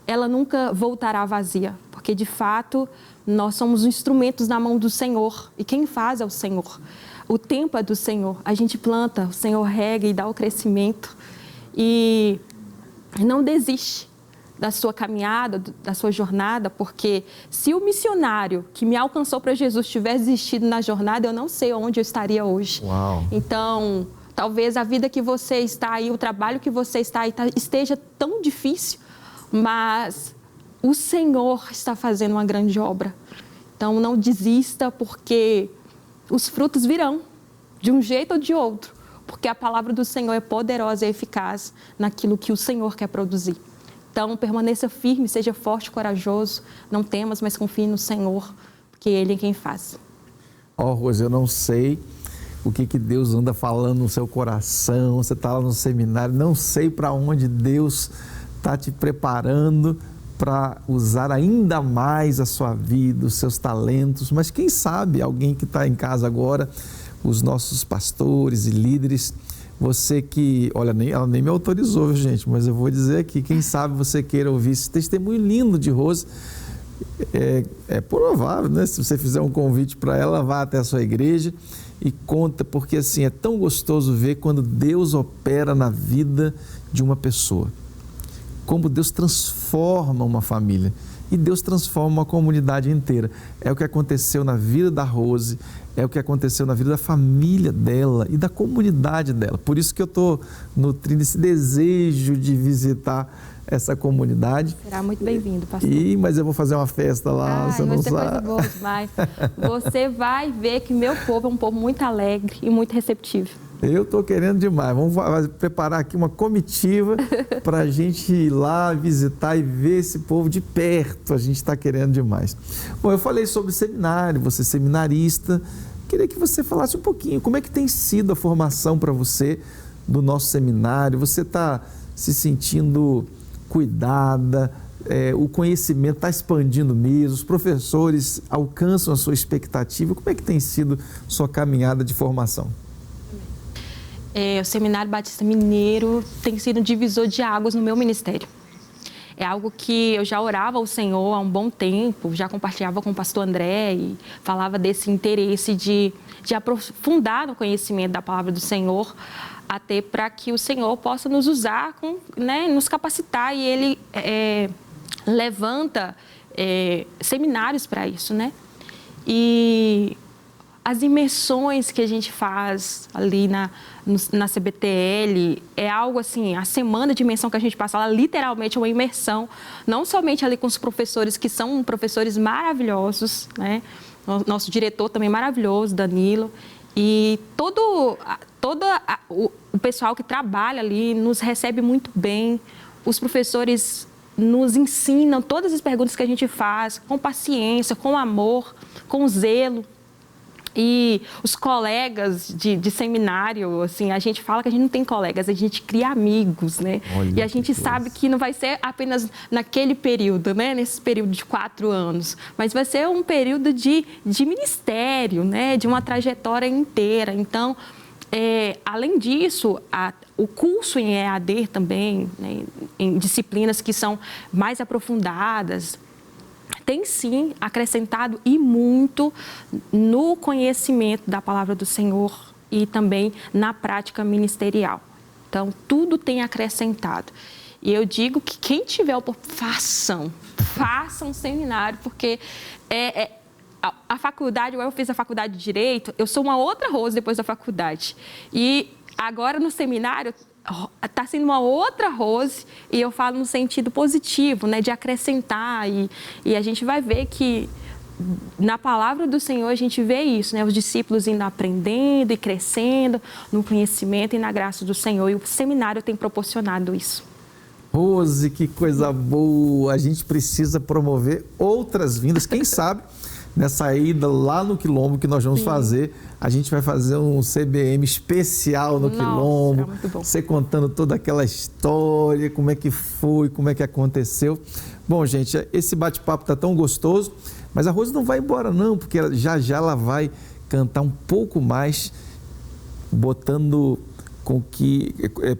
ela nunca voltará vazia, porque de fato nós somos instrumentos na mão do Senhor, e quem faz é o Senhor. O tempo é do Senhor, a gente planta, o Senhor rega e dá o crescimento, e não desiste, da sua caminhada, da sua jornada, porque se o missionário que me alcançou para Jesus tivesse desistido na jornada, eu não sei onde eu estaria hoje. Uau. Então, talvez a vida que você está aí, o trabalho que você está aí esteja tão difícil, mas o Senhor está fazendo uma grande obra. Então, não desista, porque os frutos virão, de um jeito ou de outro, porque a palavra do Senhor é poderosa e eficaz naquilo que o Senhor quer produzir. Então, permaneça firme, seja forte, corajoso, não temas, mas confie no Senhor, porque Ele é quem faz. Rose, eu não sei o que Deus anda falando no seu coração, você está lá no seminário, não sei para onde Deus está te preparando para usar ainda mais a sua vida, os seus talentos, mas quem sabe alguém que está em casa agora, os nossos pastores e líderes, você que, olha, ela nem me autorizou, gente, mas eu vou dizer aqui, quem sabe você queira ouvir esse testemunho lindo de Rose, é provável, né? Se você fizer um convite para ela, vá até a sua igreja e conta, porque assim, é tão gostoso ver quando Deus opera na vida de uma pessoa, como Deus transforma uma família e Deus transforma uma comunidade inteira. É o que aconteceu na vida da Rose, é o que aconteceu na vida da família dela e da comunidade dela. Por isso que eu estou nutrindo esse desejo de visitar essa comunidade. Será muito bem-vindo, pastor. Mas eu vou fazer uma festa lá, você não sabe. Coisa boa demais. Você vai ver que meu povo é um povo muito alegre e muito receptivo. Eu estou querendo demais. Vamos preparar aqui uma comitiva para a gente ir lá visitar e ver esse povo de perto. A gente está querendo demais. Bom, eu falei sobre seminário, você é seminarista. Queria que você falasse um pouquinho como é que tem sido a formação para você do nosso seminário. Você está se sentindo cuidada? O conhecimento está expandindo mesmo? Os professores alcançam a sua expectativa? Como é que tem sido sua caminhada de formação? O Seminário Batista Mineiro tem sido um divisor de águas no meu ministério. É algo que eu já orava ao Senhor há um bom tempo, já compartilhava com o pastor André e falava desse interesse de aprofundar no conhecimento da palavra do Senhor, até para que o Senhor possa nos usar, nos capacitar, e Ele levanta seminários para isso, né? E as imersões que a gente faz ali na CBTL é algo assim, a semana de imersão que a gente passa lá, literalmente é uma imersão, não somente ali com os professores, que são professores maravilhosos, né? Nosso diretor também maravilhoso, Danilo, e todo o pessoal que trabalha ali nos recebe muito bem, os professores nos ensinam todas as perguntas que a gente faz, com paciência, com amor, com zelo. E os colegas de seminário, assim, a gente fala que a gente não tem colegas, a gente cria amigos, né? Olha, e a gente sabe que não vai ser apenas naquele período, né? Nesse período de 4 anos, mas vai ser um período de ministério, né? De uma trajetória inteira. Então, além disso, o curso em EAD também, né? Em disciplinas que são mais aprofundadas, tem sim acrescentado e muito no conhecimento da palavra do Senhor e também na prática ministerial. Então, tudo tem acrescentado. E eu digo que quem tiver façam um seminário, porque a faculdade, eu fiz a faculdade de Direito, eu sou uma outra Rose depois da faculdade. E agora no seminário está sendo uma outra Rose, e eu falo no sentido positivo, né, de acrescentar, e a gente vai ver que na palavra do Senhor a gente vê isso, né, os discípulos indo aprendendo e crescendo no conhecimento e na graça do Senhor, e o seminário tem proporcionado isso. Rose, que coisa boa! A gente precisa promover outras vindas, quem sabe nessa ida lá no Quilombo que nós vamos fazer, a gente vai fazer um CBM especial no Quilombo, você contando toda aquela história, como é que foi, como é que aconteceu. Bom, gente, esse bate-papo está tão gostoso, mas a Rose não vai embora não, porque já ela vai cantar um pouco mais,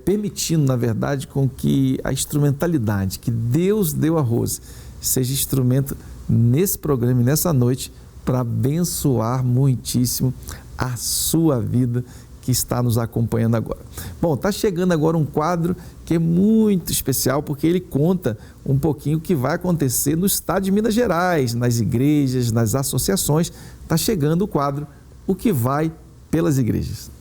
permitindo, na verdade, com que a instrumentalidade que Deus deu a Rose seja instrumento nesse programa e nessa noite para abençoar muitíssimo a sua vida, que está nos acompanhando agora. Bom, está chegando agora um quadro que é muito especial, porque ele conta um pouquinho o que vai acontecer no estado de Minas Gerais, nas igrejas, nas associações. Está chegando o quadro O que vai pelas igrejas.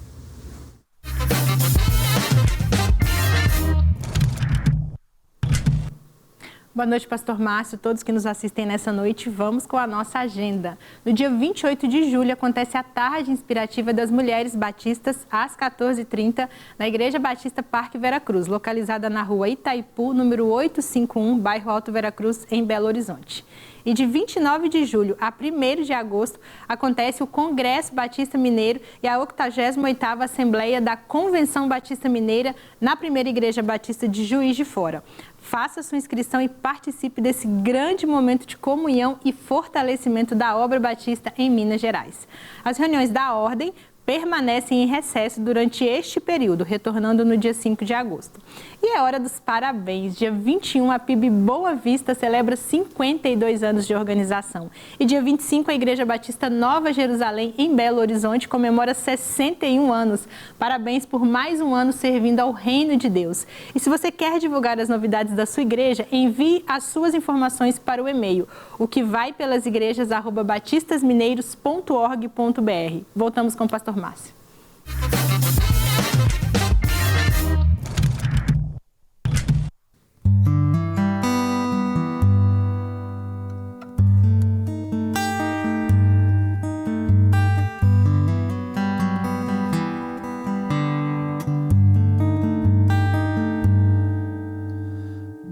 Boa noite, Pastor Márcio, todos que nos assistem nessa noite. Vamos com a nossa agenda. No dia 28 de julho acontece a Tarde Inspirativa das Mulheres Batistas, às 14h30, na Igreja Batista Parque Veracruz, localizada na rua Itaipu, número 851, bairro Alto Veracruz, em Belo Horizonte. E de 29 de julho a 1º de agosto acontece o Congresso Batista Mineiro e a 88ª Assembleia da Convenção Batista Mineira na Primeira Igreja Batista de Juiz de Fora. Faça sua inscrição e participe desse grande momento de comunhão e fortalecimento da obra batista em Minas Gerais. As reuniões da Ordem permanecem em recesso durante este período, retornando no dia 5 de agosto. E é hora dos parabéns. Dia 21, a PIB Boa Vista celebra 52 anos de organização. E dia 25, a Igreja Batista Nova Jerusalém, em Belo Horizonte, comemora 61 anos. Parabéns por mais um ano servindo ao Reino de Deus. E se você quer divulgar as novidades da sua igreja, envie as suas informações para o e-mail, o que vai pelas igrejas@batistasmineiros.org.br. Voltamos com o pastor Márcio.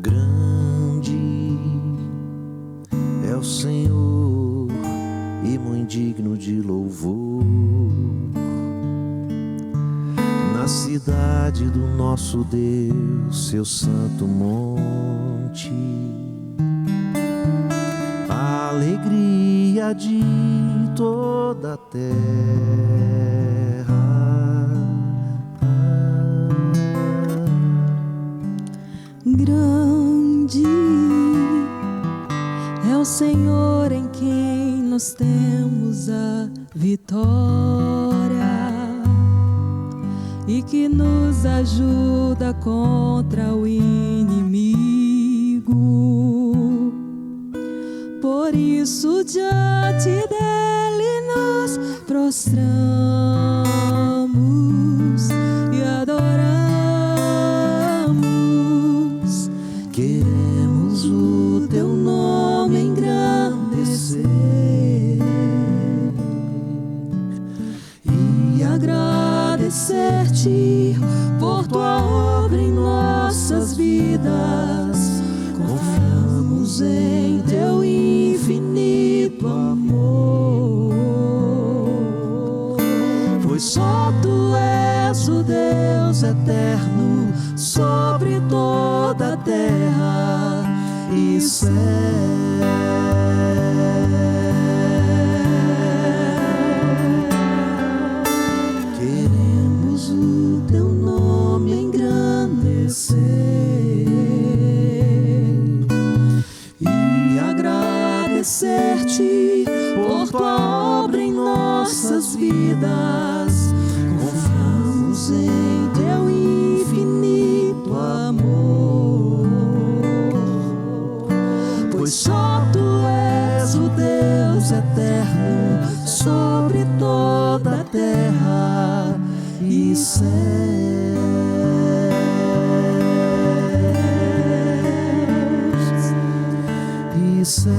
Grande é o Senhor e muito digno de louvor. Na cidade do nosso Deus, seu santo monte, a alegria de toda a terra. Grande é o Senhor em quem nós temos a vitória e que nos ajuda contra o inimigo. Por isso diante dele nos prostramos e adoramos. Queremos o teu nome engrandecer e agradecer-te por tua obra em nossas vidas. Confiamos em teu infinito amor, pois só tu és o Deus eterno sobre toda a terra e céu. Queremos o teu nome engrandecer e agradecer-te por tua obra em nossas vidas. Confiamos em teu infinito amor, pois só tu és o Deus eterno sobre toda a terra e céus. E céus.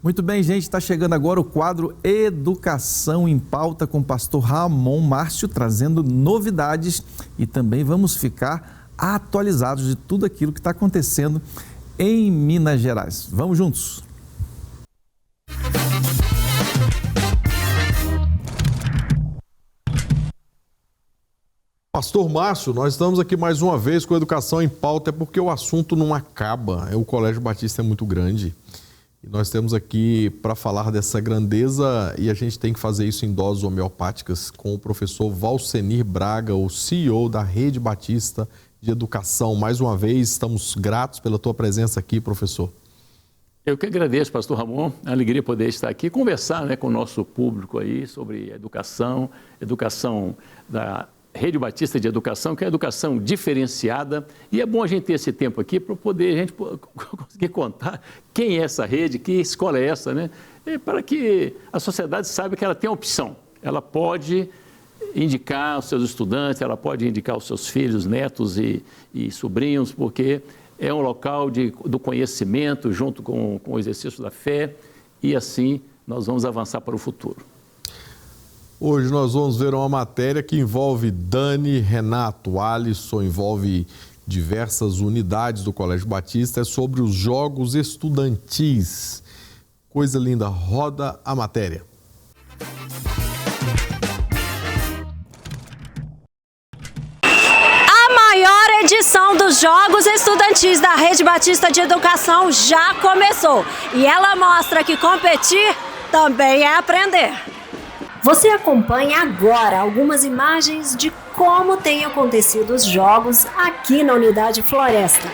Muito bem, gente, está chegando agora o quadro Educação em Pauta com o pastor Ramon Márcio, trazendo novidades e também vamos ficar atualizados de tudo aquilo que está acontecendo em Minas Gerais. Vamos juntos! Pastor Márcio, nós estamos aqui mais uma vez com Educação em Pauta, é porque o assunto não acaba, o Colégio Batista é muito grande. E nós temos aqui para falar dessa grandeza e a gente tem que fazer isso em doses homeopáticas com o professor Valcenir Braga, o CEO da Rede Batista de Educação. Mais uma vez, estamos gratos pela tua presença aqui, professor. Eu que agradeço, pastor Ramon, a alegria poder estar aqui e conversar, né, com o nosso público aí sobre educação da Rede Batista de Educação, que é a educação diferenciada. E é bom a gente ter esse tempo aqui para poder a gente conseguir contar quem é essa rede, que escola é essa, né? E para que a sociedade saiba que ela tem opção. Ela pode indicar os seus estudantes, ela pode indicar os seus filhos, netos e sobrinhos, porque é um local do conhecimento junto com o exercício da fé, e assim nós vamos avançar para o futuro. Hoje nós vamos ver uma matéria que envolve Dani, Renato, Alisson, envolve diversas unidades do Colégio Batista, é sobre os Jogos Estudantis. Coisa linda, roda a matéria. A edição dos Jogos Estudantis da Rede Batista de Educação já começou e ela mostra que competir também é aprender. Você acompanha agora algumas imagens de como têm acontecido os jogos aqui na Unidade Floresta.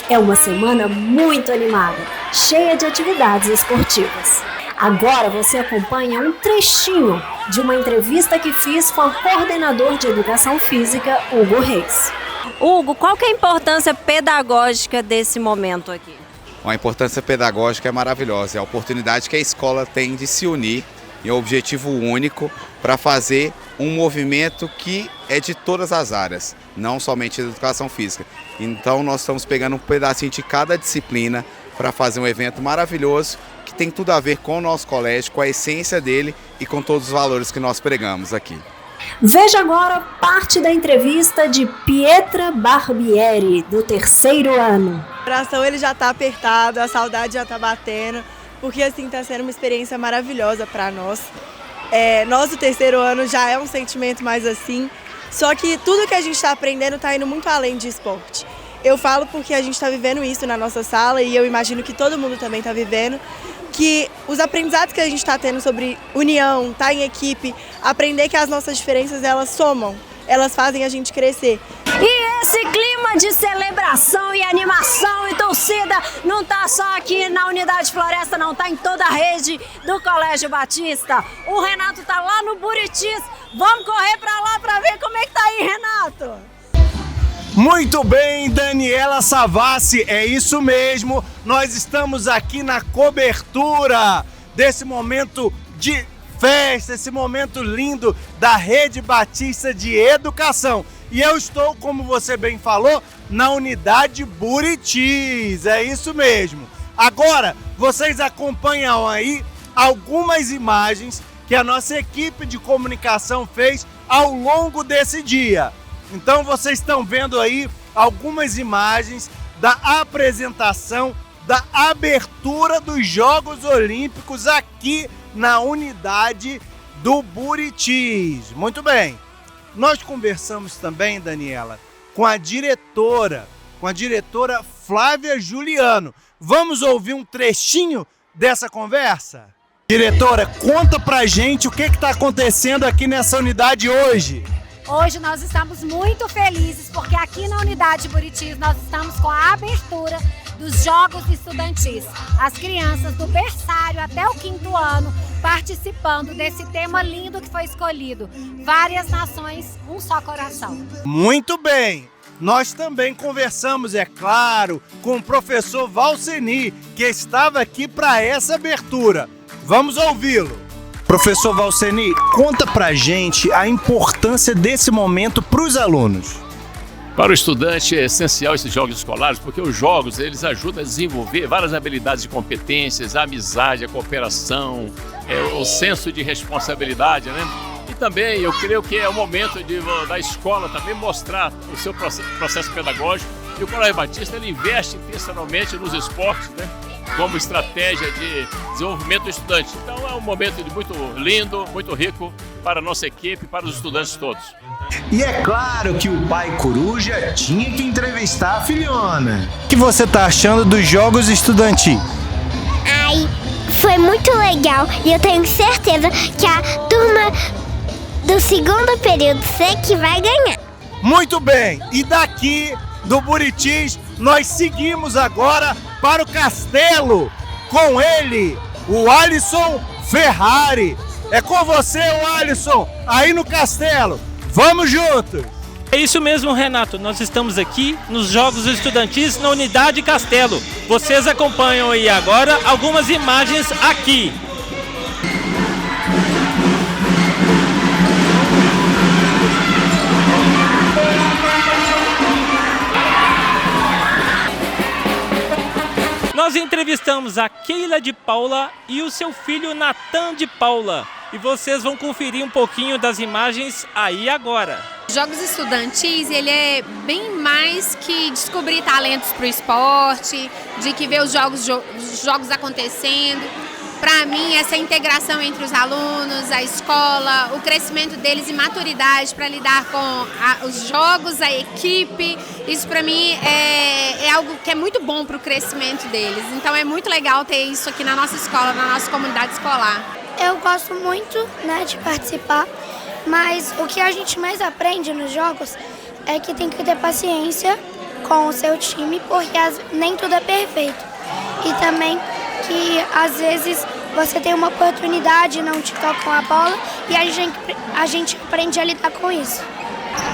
É uma semana muito animada, cheia de atividades esportivas. Agora você acompanha um trechinho de uma entrevista que fiz com o coordenador de Educação Física, Hugo Reis. Hugo, qual que é a importância pedagógica desse momento aqui? A importância pedagógica é maravilhosa, é a oportunidade que a escola tem de se unir em um objetivo único para fazer um movimento que é de todas as áreas, não somente da educação física. Então nós estamos pegando um pedacinho de cada disciplina para fazer um evento maravilhoso que tem tudo a ver com o nosso colégio, com a essência dele e com todos os valores que nós pregamos aqui. Veja agora parte da entrevista de Pietra Barbieri, do 3º ano. O coração ele já está apertado, a saudade já está batendo, porque assim está sendo uma experiência maravilhosa para nós. Nós do 3º ano já é um sentimento mais assim, só que tudo que a gente está aprendendo está indo muito além de esporte. Eu falo porque a gente está vivendo isso na nossa sala e eu imagino que todo mundo também está vivendo, que os aprendizados que a gente está tendo sobre união, estar em equipe, aprender que as nossas diferenças elas somam, elas fazem a gente crescer. E esse clima de celebração e animação e torcida não está só aqui na Unidade Floresta, não, está em toda a rede do Colégio Batista. O Renato está lá no Buritis, vamos correr para lá para ver como é que tá aí, Renato. Muito bem, Daniela Savassi, é isso mesmo. Nós estamos aqui na cobertura desse momento de festa, esse momento lindo da Rede Batista de Educação. E eu estou, como você bem falou, na Unidade Buritis, é isso mesmo. Agora, vocês acompanham aí algumas imagens que a nossa equipe de comunicação fez ao longo desse dia. Então vocês estão vendo aí algumas imagens da apresentação, da abertura dos Jogos Olímpicos aqui na unidade do Buritis. Muito bem. Nós conversamos também, Daniela, com a diretora Flávia Juliano. Vamos ouvir um trechinho dessa conversa? Diretora, conta pra gente o que está acontecendo aqui nessa unidade hoje. Hoje nós estamos muito felizes porque aqui na Unidade Buritis nós estamos com a abertura dos Jogos Estudantis. As crianças do berçário até o 5º ano participando desse tema lindo que foi escolhido. Várias nações, um só coração. Muito bem! Nós também conversamos, é claro, com o professor Valceni, que estava aqui para essa abertura. Vamos ouvi-lo. Professor Valceni, conta pra gente a importância desse momento para os alunos. Para o estudante é essencial esses jogos escolares, porque os jogos eles ajudam a desenvolver várias habilidades e competências, a amizade, a cooperação, o senso de responsabilidade, né? E também eu creio que é o momento da escola também mostrar o seu processo pedagógico. E o Colégio Batista ele investe intencionalmente nos esportes, né? Como estratégia de desenvolvimento do estudante. Então é um momento muito lindo, muito rico para a nossa equipe, para os estudantes todos. E é claro que o pai coruja tinha que entrevistar a filhona. O que você está achando dos Jogos Estudantis? Ai, foi muito legal e eu tenho certeza que a turma do 2º período C que vai ganhar. Muito bem, e daqui do Buritis, nós seguimos agora para o Castelo. Com ele, o Alisson Ferrari. É com você, o Alisson, aí no Castelo. Vamos juntos! É isso mesmo, Renato. Nós estamos aqui nos Jogos Estudantis na Unidade Castelo. Vocês acompanham aí agora algumas imagens aqui. Nós entrevistamos a Keila de Paula e o seu filho Natan de Paula. E vocês vão conferir um pouquinho das imagens aí agora. Jogos Estudantis, ele é bem mais que descobrir talentos para o esporte, de que ver os jogos acontecendo. Para mim, essa integração entre os alunos, a escola, o crescimento deles e maturidade para lidar com os jogos, a equipe, isso para mim é algo que é muito bom para o crescimento deles. Então é muito legal ter isso aqui na nossa escola, na nossa comunidade escolar. Eu gosto muito, de participar, mas o que a gente mais aprende nos jogos é que tem que ter paciência com o seu time, porque nem tudo é perfeito. E também que às vezes você tem uma oportunidade e não te tocam a bola e a gente aprende a lidar com isso.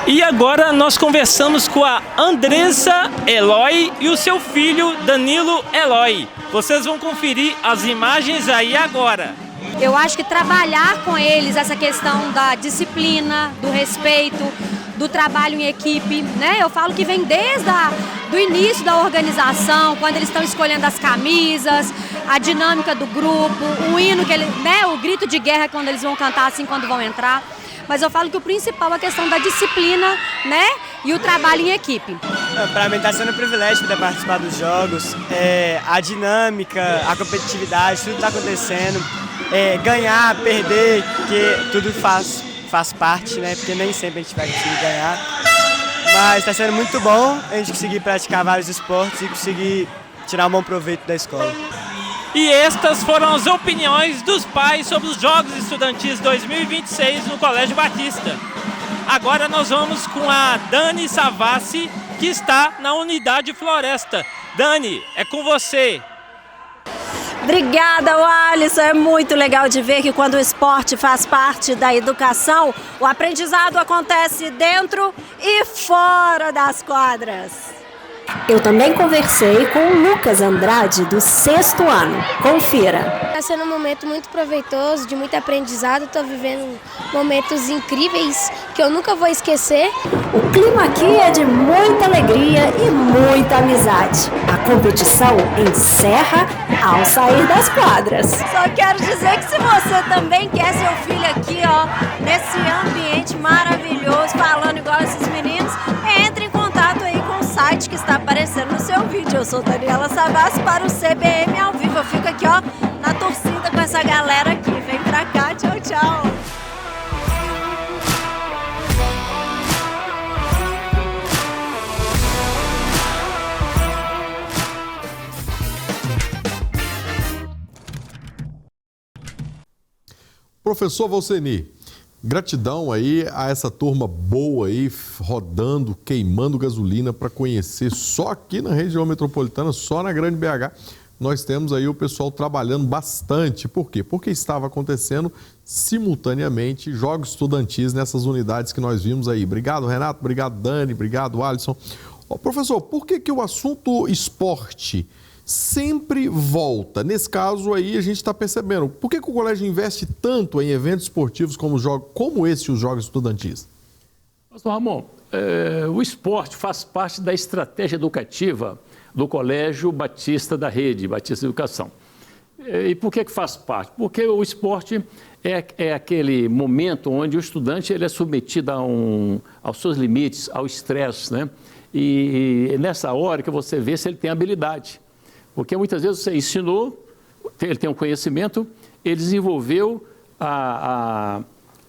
E agora nós conversamos com a Andressa Eloy e o seu filho Danilo Eloy. Vocês vão conferir as imagens aí agora. Eu acho que trabalhar com eles essa questão da disciplina, do respeito, do trabalho em equipe, Eu falo que vem desde do início da organização, quando eles estão escolhendo as camisas, a dinâmica do grupo, o hino que o grito de guerra quando eles vão cantar assim quando vão entrar. Mas eu falo que o principal é a questão da disciplina, e o trabalho em equipe. Para mim está sendo um privilégio poder participar dos jogos, a dinâmica, a competitividade, tudo está acontecendo. Ganhar, perder, que tudo faz parte, porque nem sempre a gente vai conseguir ganhar. Mas está sendo muito bom a gente conseguir praticar vários esportes e conseguir tirar um bom proveito da escola. E estas foram as opiniões dos pais sobre os Jogos Estudantis 2026 no Colégio Batista. Agora nós vamos com a Dani Savassi, que está na Unidade Floresta. Dani, é com você. Obrigada, Alisson. É muito legal de ver que quando o esporte faz parte da educação, o aprendizado acontece dentro e fora das quadras. Eu também conversei com o Lucas Andrade, do 6º ano. Confira. Está sendo um momento muito proveitoso, de muito aprendizado. Estou vivendo momentos incríveis que eu nunca vou esquecer. O clima aqui é de muita alegria e muita amizade. A competição encerra ao sair das quadras. Só quero dizer que se você também quer seu filho aqui, nesse ambiente maravilhoso, falando igual esses meninos, entre em contato aí com o site que está aparecendo no seu vídeo. Eu sou Daniela Savassi para o CBM ao vivo. Eu fico aqui, na torcida com essa galera aqui. Vem pra cá, tchau, tchau. Professor Valceni, gratidão aí a essa turma boa aí, rodando, queimando gasolina para conhecer só aqui na região metropolitana, só na Grande BH. Nós temos aí o pessoal trabalhando bastante. Por quê? Porque estava acontecendo simultaneamente jogos estudantis nessas unidades que nós vimos aí. Obrigado, Renato. Obrigado, Dani. Obrigado, Alisson. Professor, por que o assunto esporte sempre volta? Nesse caso aí a gente está percebendo. Por que o colégio investe tanto em eventos esportivos como esse, os Jogos Estudantis? Pastor Ramon, o esporte faz parte da estratégia educativa do Colégio Batista da Rede, Batista Educação. E por que faz parte? Porque o esporte é aquele momento onde o estudante ele é submetido aos seus limites, ao estresse, E nessa hora que você vê se ele tem habilidade. Porque muitas vezes você ensinou, ele tem um conhecimento, ele desenvolveu a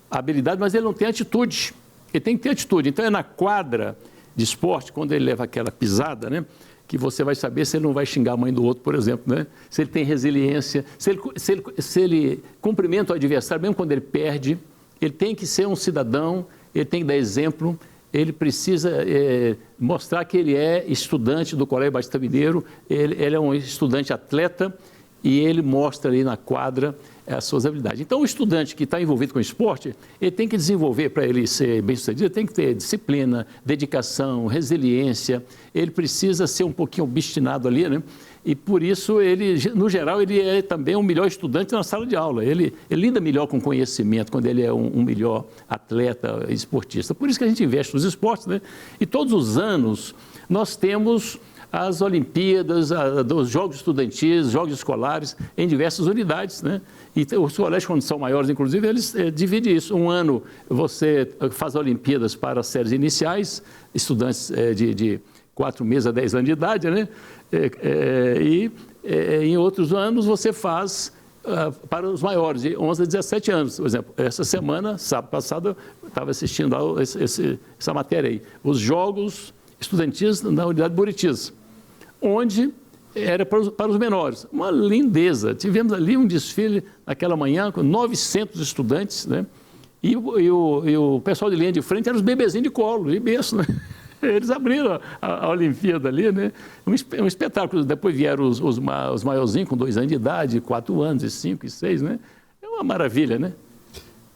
habilidade, mas ele não tem atitude. Ele tem que ter atitude. Então é na quadra de esporte, quando ele leva aquela pisada, que você vai saber se ele não vai xingar a mãe do outro, por exemplo, se ele tem resiliência, se ele cumprimenta o adversário, mesmo quando ele perde, ele tem que ser um cidadão, ele tem que dar exemplo, ele precisa mostrar que ele é estudante do Colégio Batista Mineiro, ele é um estudante atleta e ele mostra ali na quadra as suas habilidades. Então, o estudante que está envolvido com o esporte, ele tem que desenvolver, para ele ser bem-sucedido, tem que ter disciplina, dedicação, resiliência, ele precisa ser um pouquinho obstinado ali, né? E por isso, ele, no geral, ele é também um melhor estudante na sala de aula. Ele lida melhor com conhecimento quando ele é um melhor atleta, esportista. Por isso que a gente investe nos esportes, né? E todos os anos nós temos as Olimpíadas, dos Jogos Estudantis, Jogos Escolares, em diversas unidades, né? E os colégios, quando são maiores, inclusive, eles dividem isso. Um ano você faz Olimpíadas para as séries iniciais, estudantes de 4 meses a 10 anos de idade, né? Em outros anos você faz para os maiores, de 11 a 17 anos. Por exemplo, essa semana, sábado passado, eu estava assistindo essa matéria aí. Os Jogos Estudantis na unidade Buritis, onde era para os menores. Uma lindeza. Tivemos ali um desfile naquela manhã com 900 estudantes, né? E o pessoal de linha de frente eram os bebezinhos de colo, de berço, né? Eles abriram a Olimpíada ali, né? Um espetáculo. Depois vieram os maiorzinhos com 2 anos de idade, 4 anos, e 5 e 6, né? É uma maravilha, né?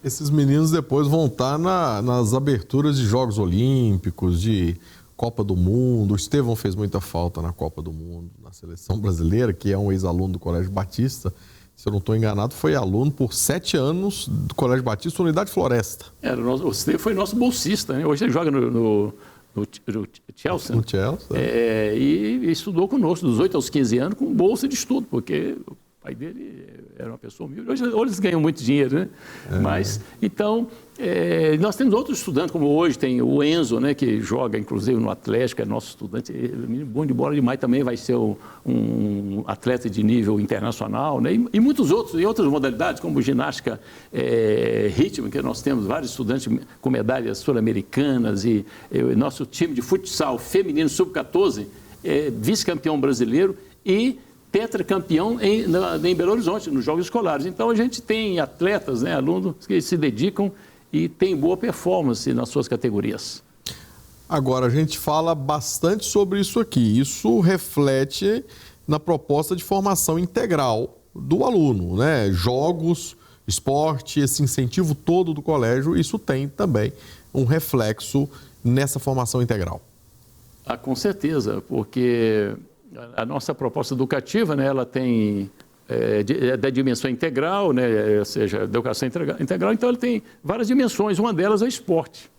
Esses meninos depois vão estar nas aberturas de Jogos Olímpicos, de Copa do Mundo. O Estevão fez muita falta na Copa do Mundo, na seleção brasileira, que é um ex-aluno do Colégio Batista. Se eu não estou enganado, foi aluno por 7 anos do Colégio Batista, Unidade Floresta. O Estevão foi nosso bolsista, né? Hoje ele joga no Chelsea. No Chelsea. E estudou conosco dos 8 aos 15 anos com bolsa de estudo, porque o pai dele era uma pessoa humilde. Hoje eles ganham muito dinheiro, né? Mas, então, nós temos outros estudantes, como hoje tem o Enzo, né, que joga, inclusive, no Atlético, é nosso estudante, bom de bola demais, também vai ser um atleta de nível internacional, né? E muitos outros, e outras modalidades, como ginástica rítmica, que nós temos vários estudantes com medalhas sul-americanas, e nosso time de futsal feminino sub-14 vice-campeão brasileiro e tetracampeão em Belo Horizonte, nos Jogos Escolares. Então, a gente tem atletas, né, alunos que se dedicam e têm boa performance nas suas categorias. Agora, a gente fala bastante sobre isso aqui. Isso reflete na proposta de formação integral do aluno, né? Jogos, esporte, esse incentivo todo do colégio, isso tem também um reflexo nessa formação integral. Com certeza, porque a nossa proposta educativa, né, ela tem da dimensão integral, né, ou seja, educação integral, então ela tem várias dimensões, uma delas é o esporte.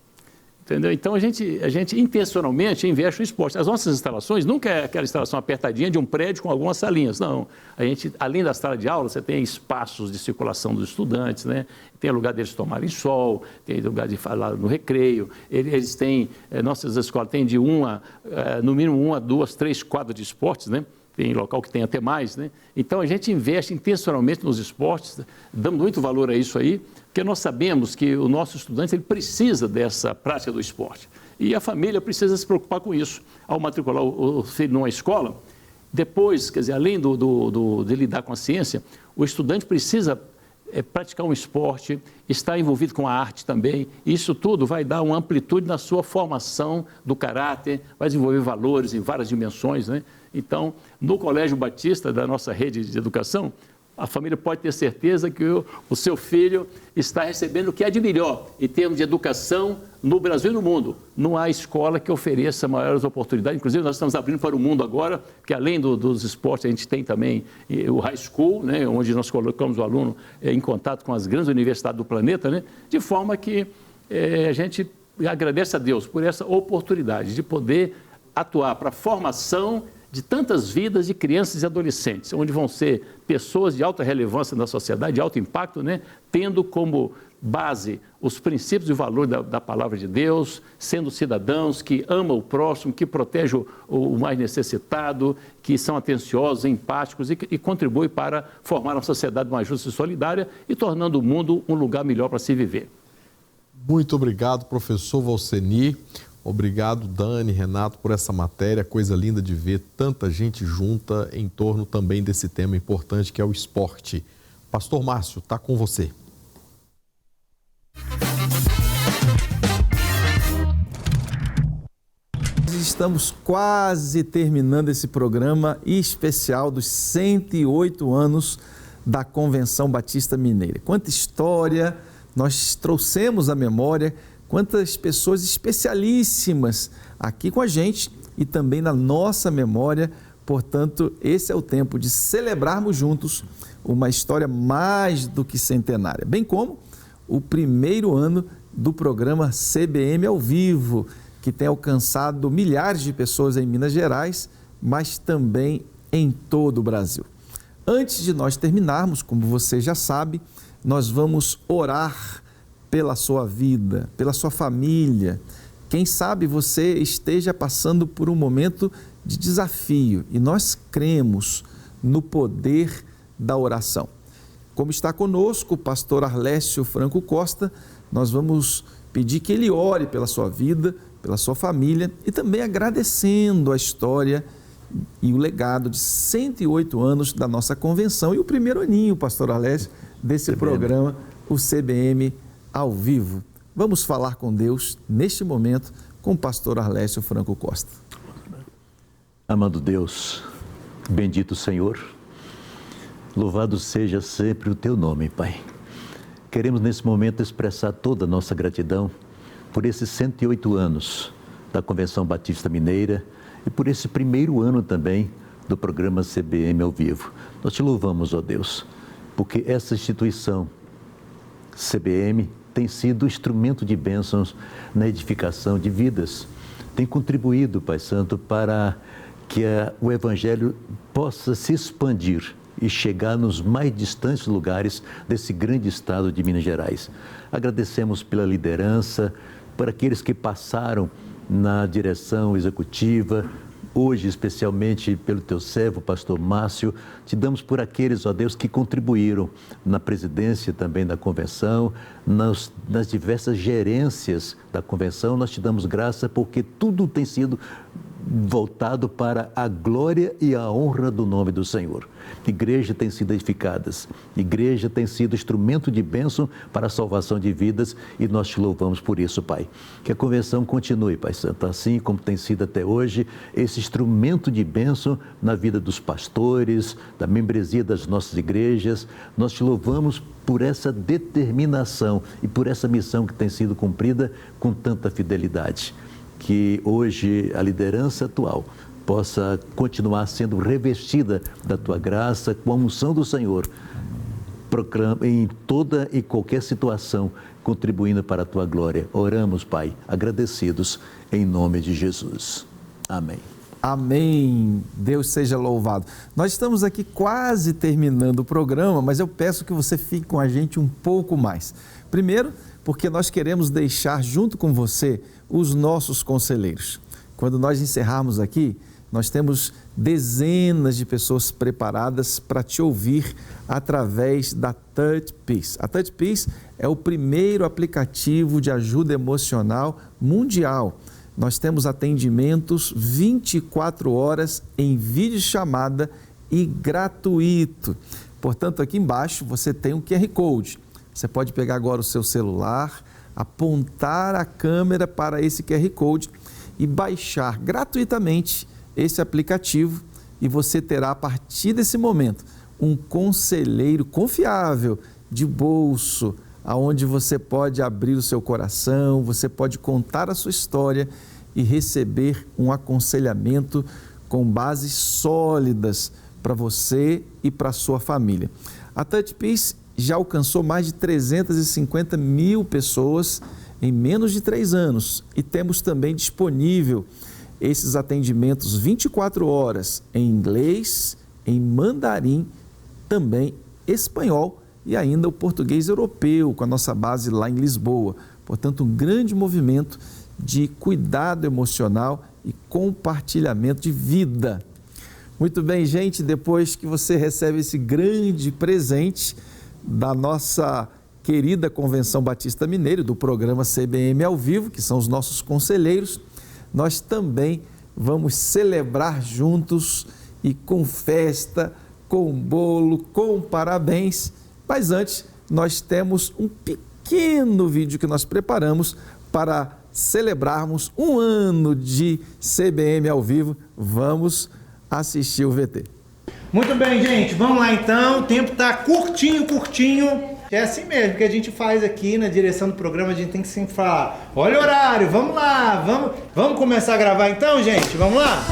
Entendeu? Então, a gente intencionalmente investe no esporte. As nossas instalações nunca é aquela instalação apertadinha de um prédio com algumas salinhas, não. A gente, além da sala de aula, você tem espaços de circulação dos estudantes, né? Tem lugar deles tomarem sol, tem lugar de falar no recreio. Eles têm, nossas escolas têm de no mínimo 1 a 2, 3 quadras de esportes, né? Tem local que tem até mais, né? Então, a gente investe intencionalmente nos esportes, damos muito valor a isso aí, porque nós sabemos que o nosso estudante ele precisa dessa prática do esporte. E a família precisa se preocupar com isso. Ao matricular o filho numa escola, depois, quer dizer, além de lidar com a ciência, o estudante precisa praticar um esporte, estar envolvido com a arte também. Isso tudo vai dar uma amplitude na sua formação do caráter, vai desenvolver valores em várias dimensões, né? Então, no Colégio Batista, da nossa rede de educação, a família pode ter certeza que o seu filho está recebendo o que é de melhor em termos de educação no Brasil e no mundo. Não há escola que ofereça maiores oportunidades. Inclusive, nós estamos abrindo para o mundo agora, que além dos esportes, a gente tem também o high school, né, onde nós colocamos o aluno em contato com as grandes universidades do planeta, né, de forma que a gente agradece a Deus por essa oportunidade de poder atuar para a formação de tantas vidas de crianças e adolescentes, onde vão ser pessoas de alta relevância na sociedade, de alto impacto, né? Tendo como base os princípios e valores da palavra de Deus, sendo cidadãos que amam o próximo, que protegem o mais necessitado, que são atenciosos, empáticos e contribuem para formar uma sociedade mais justa e solidária e tornando o mundo um lugar melhor para se viver. Muito obrigado, professor Valceni. Obrigado, Dani, Renato, por essa matéria. Coisa linda de ver tanta gente junta em torno também desse tema importante que é o esporte. Pastor Márcio, está com você. estamos quase terminando esse programa especial dos 108 anos da Convenção Batista Mineira. Quanta história nós trouxemos à memória, quantas pessoas especialíssimas aqui com a gente e também na nossa memória. Portanto, esse é o tempo de celebrarmos juntos uma história mais do que centenária, bem como o primeiro ano do programa CBM ao vivo, que tem alcançado milhares de pessoas em Minas Gerais, mas também em todo o Brasil. Antes de nós terminarmos, como você já sabe, nós vamos orar pela sua vida, pela sua família. Quem sabe você esteja passando por um momento de desafio e nós cremos no poder da oração. Como está conosco o pastor Arlécio Franco Costa, nós vamos pedir que ele ore pela sua vida, pela sua família e também agradecendo a história e o legado de 108 anos da nossa convenção e o primeiro aninho, pastor Arlécio, desse programa, o CBM ao vivo. Vamos falar com Deus neste momento com o pastor Arlécio Franco Costa. Amado Deus, bendito Senhor, louvado seja sempre o Teu nome, Pai. Queremos nesse momento expressar toda a nossa gratidão por esses 108 anos da Convenção Batista Mineira e por esse primeiro ano também do programa CBM ao vivo. Nós Te louvamos, ó Deus, porque essa instituição, CBM, tem sido instrumento de bênçãos na edificação de vidas. Tem contribuído, Pai Santo, para que o Evangelho possa se expandir e chegar nos mais distantes lugares desse grande estado de Minas Gerais. Agradecemos pela liderança, por aqueles que passaram na direção executiva, hoje especialmente pelo Teu servo, pastor Márcio. Te damos por aqueles, ó Deus, que contribuíram na presidência também da convenção, nas diversas gerências da convenção. Nós Te damos graça porque tudo tem sido voltado para a glória e a honra do nome do Senhor. Igreja tem sido edificadas, igreja tem sido instrumento de bênção para a salvação de vidas e nós Te louvamos por isso, Pai. Que a convenção continue, Pai Santo, assim como tem sido até hoje, esse instrumento de bênção na vida dos pastores, da membresia das nossas igrejas. Nós Te louvamos por essa determinação e por essa missão que tem sido cumprida com tanta fidelidade. Que hoje a liderança atual possa continuar sendo revestida da Tua graça, com a unção do Senhor, em toda e qualquer situação, contribuindo para a Tua glória. Oramos, Pai, agradecidos, em nome de Jesus. Amém. Amém. Deus seja louvado. Nós estamos aqui quase terminando o programa, mas eu peço que você fique com a gente um pouco mais. Primeiro, porque nós queremos deixar junto com você os nossos conselheiros. Quando nós encerrarmos aqui, nós temos dezenas de pessoas preparadas para te ouvir através da Touch Peace. A Touch Peace é o primeiro aplicativo de ajuda emocional mundial. Nós temos atendimentos 24 horas em videochamada e gratuito. Portanto, aqui embaixo você tem um QR Code. Você pode pegar agora o seu celular, apontar a câmera para esse QR Code e baixar gratuitamente esse aplicativo e você terá a partir desse momento um conselheiro confiável de bolso, aonde você pode abrir o seu coração, você pode contar a sua história e receber um aconselhamento com bases sólidas para você e para a sua família. A Touch Peace já alcançou mais de 350 mil pessoas em menos de 3 anos e temos também disponível esses atendimentos 24 horas em inglês, em mandarim, também espanhol e ainda o português europeu, com a nossa base lá em Lisboa. Portanto, um grande movimento de cuidado emocional e compartilhamento de vida. Muito bem, gente, depois que você recebe esse grande presente da nossa querida Convenção Batista Mineira, do programa CBM ao vivo, que são os nossos conselheiros, nós também vamos celebrar juntos e com festa, com bolo, com parabéns. Mas antes, nós temos um pequeno vídeo que nós preparamos para celebrarmos um ano de CBM ao vivo. Vamos assistir o VT. Muito bem, gente, vamos lá então. O tempo tá curtinho. É assim mesmo que a gente faz aqui na direção do programa. A gente tem que sempre falar: olha o horário, vamos lá, vamos começar a gravar então, gente? Vamos lá?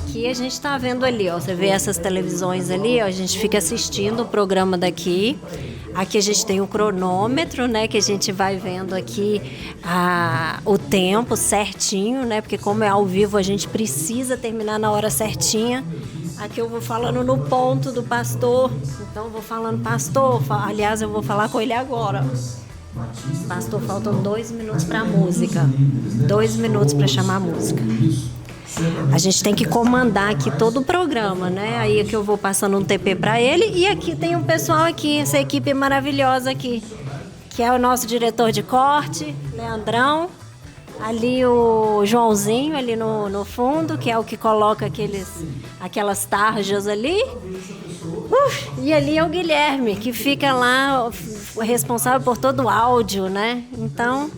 Aqui a gente está vendo ali, ó, você vê essas televisões ali, ó, a gente fica assistindo o programa daqui. Aqui a gente tem o cronômetro, né, que a gente vai vendo aqui o tempo certinho, né, porque como é ao vivo a gente precisa terminar na hora certinha. Aqui eu vou falando no ponto do pastor, então eu vou falando, pastor, aliás eu vou falar com ele agora. Pastor, faltam 2 minutos para a música, 2 minutos para chamar a música. A gente tem que comandar aqui todo o programa, né? Aí aqui eu vou passando um TP para ele e aqui tem um pessoal aqui, essa equipe maravilhosa aqui, que é o nosso diretor de corte, Leandrão, ali o Joãozinho ali no fundo, que é o que coloca aquelas tarjas ali. E ali é o Guilherme, que fica lá responsável por todo o áudio, né? Então,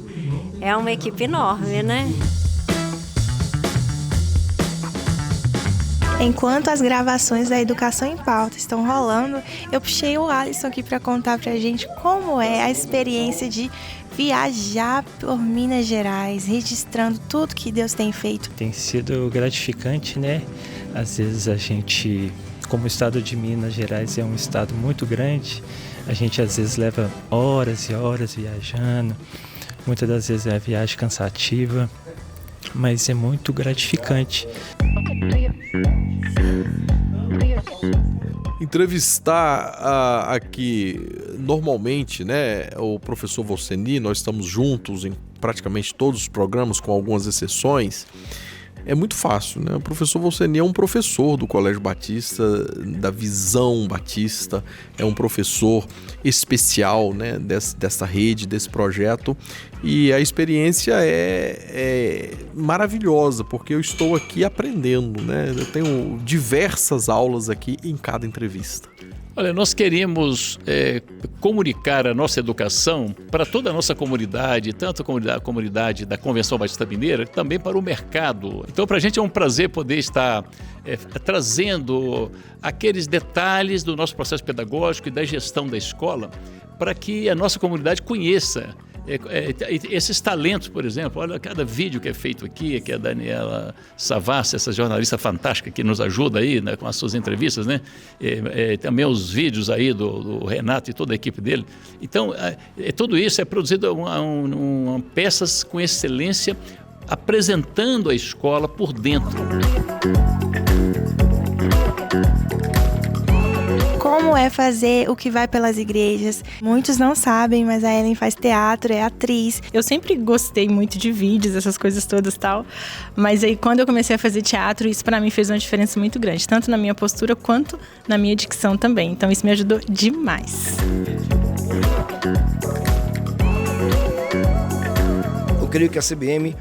é uma equipe enorme, né? Enquanto as gravações da Educação em Pauta estão rolando, eu puxei o Alisson aqui para contar pra gente como é a experiência de viajar por Minas Gerais, registrando tudo que Deus tem feito. Tem sido gratificante, né? Às vezes a gente, como o estado de Minas Gerais é um estado muito grande, a gente às vezes leva horas e horas viajando, muitas das vezes é uma viagem cansativa, mas é muito gratificante. Entrevistar aqui normalmente, né, o professor Volceni, nós estamos juntos em praticamente todos os programas, com algumas exceções. É muito fácil, né? O professor Volceni é um professor do Colégio Batista, da Visão Batista, é um professor especial, né, dessa rede, desse projeto, e a experiência é maravilhosa, porque eu estou aqui aprendendo, né? Eu tenho diversas aulas aqui em cada entrevista. Olha, nós queremos comunicar a nossa educação para toda a nossa comunidade, tanto a comunidade da Convenção Batista Mineira, também para o mercado. Então, para a gente é um prazer poder estar trazendo aqueles detalhes do nosso processo pedagógico e da gestão da escola, para que a nossa comunidade conheça esses talentos, por exemplo. Olha cada vídeo que é feito aqui, que é a Daniela Savassi, essa jornalista fantástica que nos ajuda aí, né, com as suas entrevistas, né? Também os vídeos aí do Renato e toda a equipe dele. Então, tudo isso é produzido peças com excelência, apresentando a escola por dentro. Como é fazer o que vai pelas igrejas? Muitos não sabem, mas a Ellen faz teatro, é atriz. Eu sempre gostei muito de vídeos, essas coisas todas e tal, mas aí quando eu comecei a fazer teatro, isso pra mim fez uma diferença muito grande, tanto na minha postura quanto na minha dicção também. Então isso me ajudou demais. Eu creio que a CBM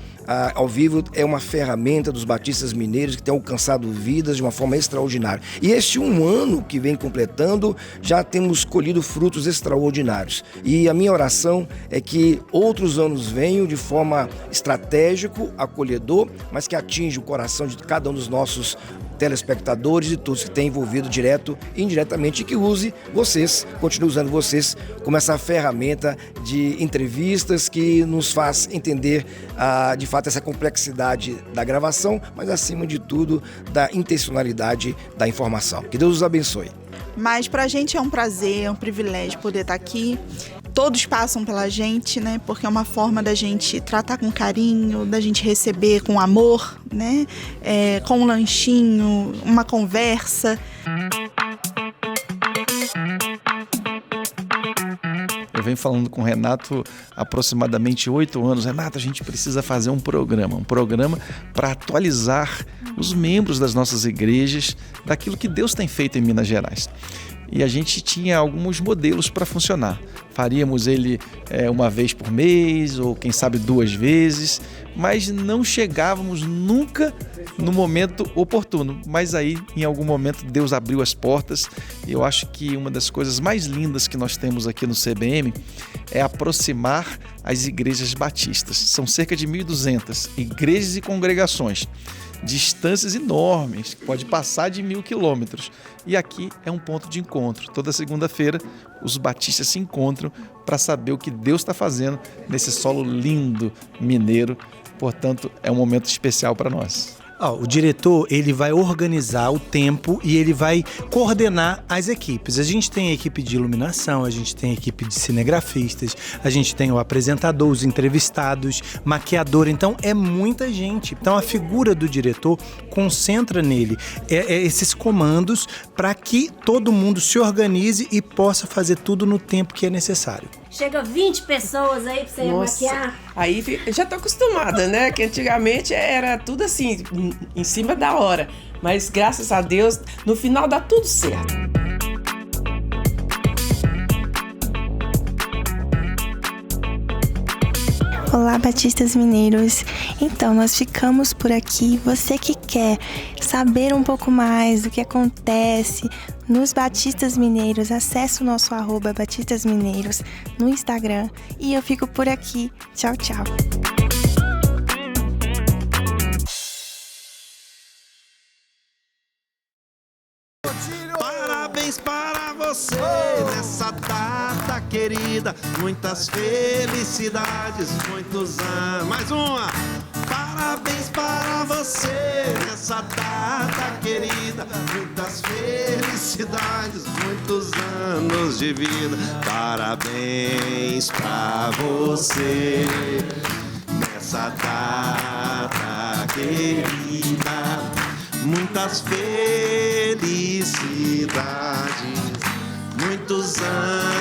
ao vivo é uma ferramenta dos batistas mineiros que tem alcançado vidas de uma forma extraordinária. E este um ano que vem completando, já temos colhido frutos extraordinários. E a minha oração é que outros anos venham de forma estratégico, acolhedor, mas que atinja o coração de cada um dos nossos telespectadores e todos que têm envolvido direto e indiretamente, e que use vocês, continue usando vocês como essa ferramenta de entrevistas que nos faz entender de fato essa complexidade da gravação, mas acima de tudo da intencionalidade da informação. Que Deus os abençoe. Mas pra gente é um prazer, é um privilégio poder estar aqui. Todos passam pela gente, né? Porque é uma forma da gente tratar com carinho, da gente receber com amor, né? Com um lanchinho, uma conversa. Eu venho falando com o Renato há aproximadamente 8 anos. Renato, a gente precisa fazer um programa para atualizar os membros das nossas igrejas daquilo que Deus tem feito em Minas Gerais. e a gente tinha alguns modelos para funcionar. Faríamos ele uma vez por mês ou quem sabe 2 vezes, mas não chegávamos nunca no momento oportuno. Mas aí, em algum momento, Deus abriu as portas e eu acho que uma das coisas mais lindas que nós temos aqui no CBM é aproximar as igrejas batistas. São cerca de 1.200 igrejas e congregações, distâncias enormes, pode passar de 1.000 quilômetros. E aqui é um ponto de encontro. Toda segunda-feira os batistas se encontram para saber o que Deus está fazendo nesse solo lindo mineiro. Portanto, é um momento especial para nós. O diretor, ele vai organizar o tempo e ele vai coordenar as equipes. A gente tem a equipe de iluminação, a gente tem a equipe de cinegrafistas, a gente tem o apresentador, os entrevistados, maquiador. Então, é muita gente. Então, a figura do diretor concentra nele esses comandos para que todo mundo se organize e possa fazer tudo no tempo que é necessário. Chega 20 pessoas aí pra você maquiar? Aí já tô acostumada, né? Que antigamente era tudo assim, em cima da hora. Mas graças a Deus, no final dá tudo certo. Olá, batistas mineiros. Então, nós ficamos por aqui. Você que quer saber um pouco mais do que acontece nos Batistas Mineiros, acesse o nosso @batistasmineiros no Instagram. E eu fico por aqui. Tchau, tchau. Parabéns para você nessa data querida, muitas felicidades, muitos anos. Mais uma! Parabéns para você nessa data querida, muitas felicidades, muitos anos de vida. Parabéns para você nessa data querida, muitas felicidades, muitos anos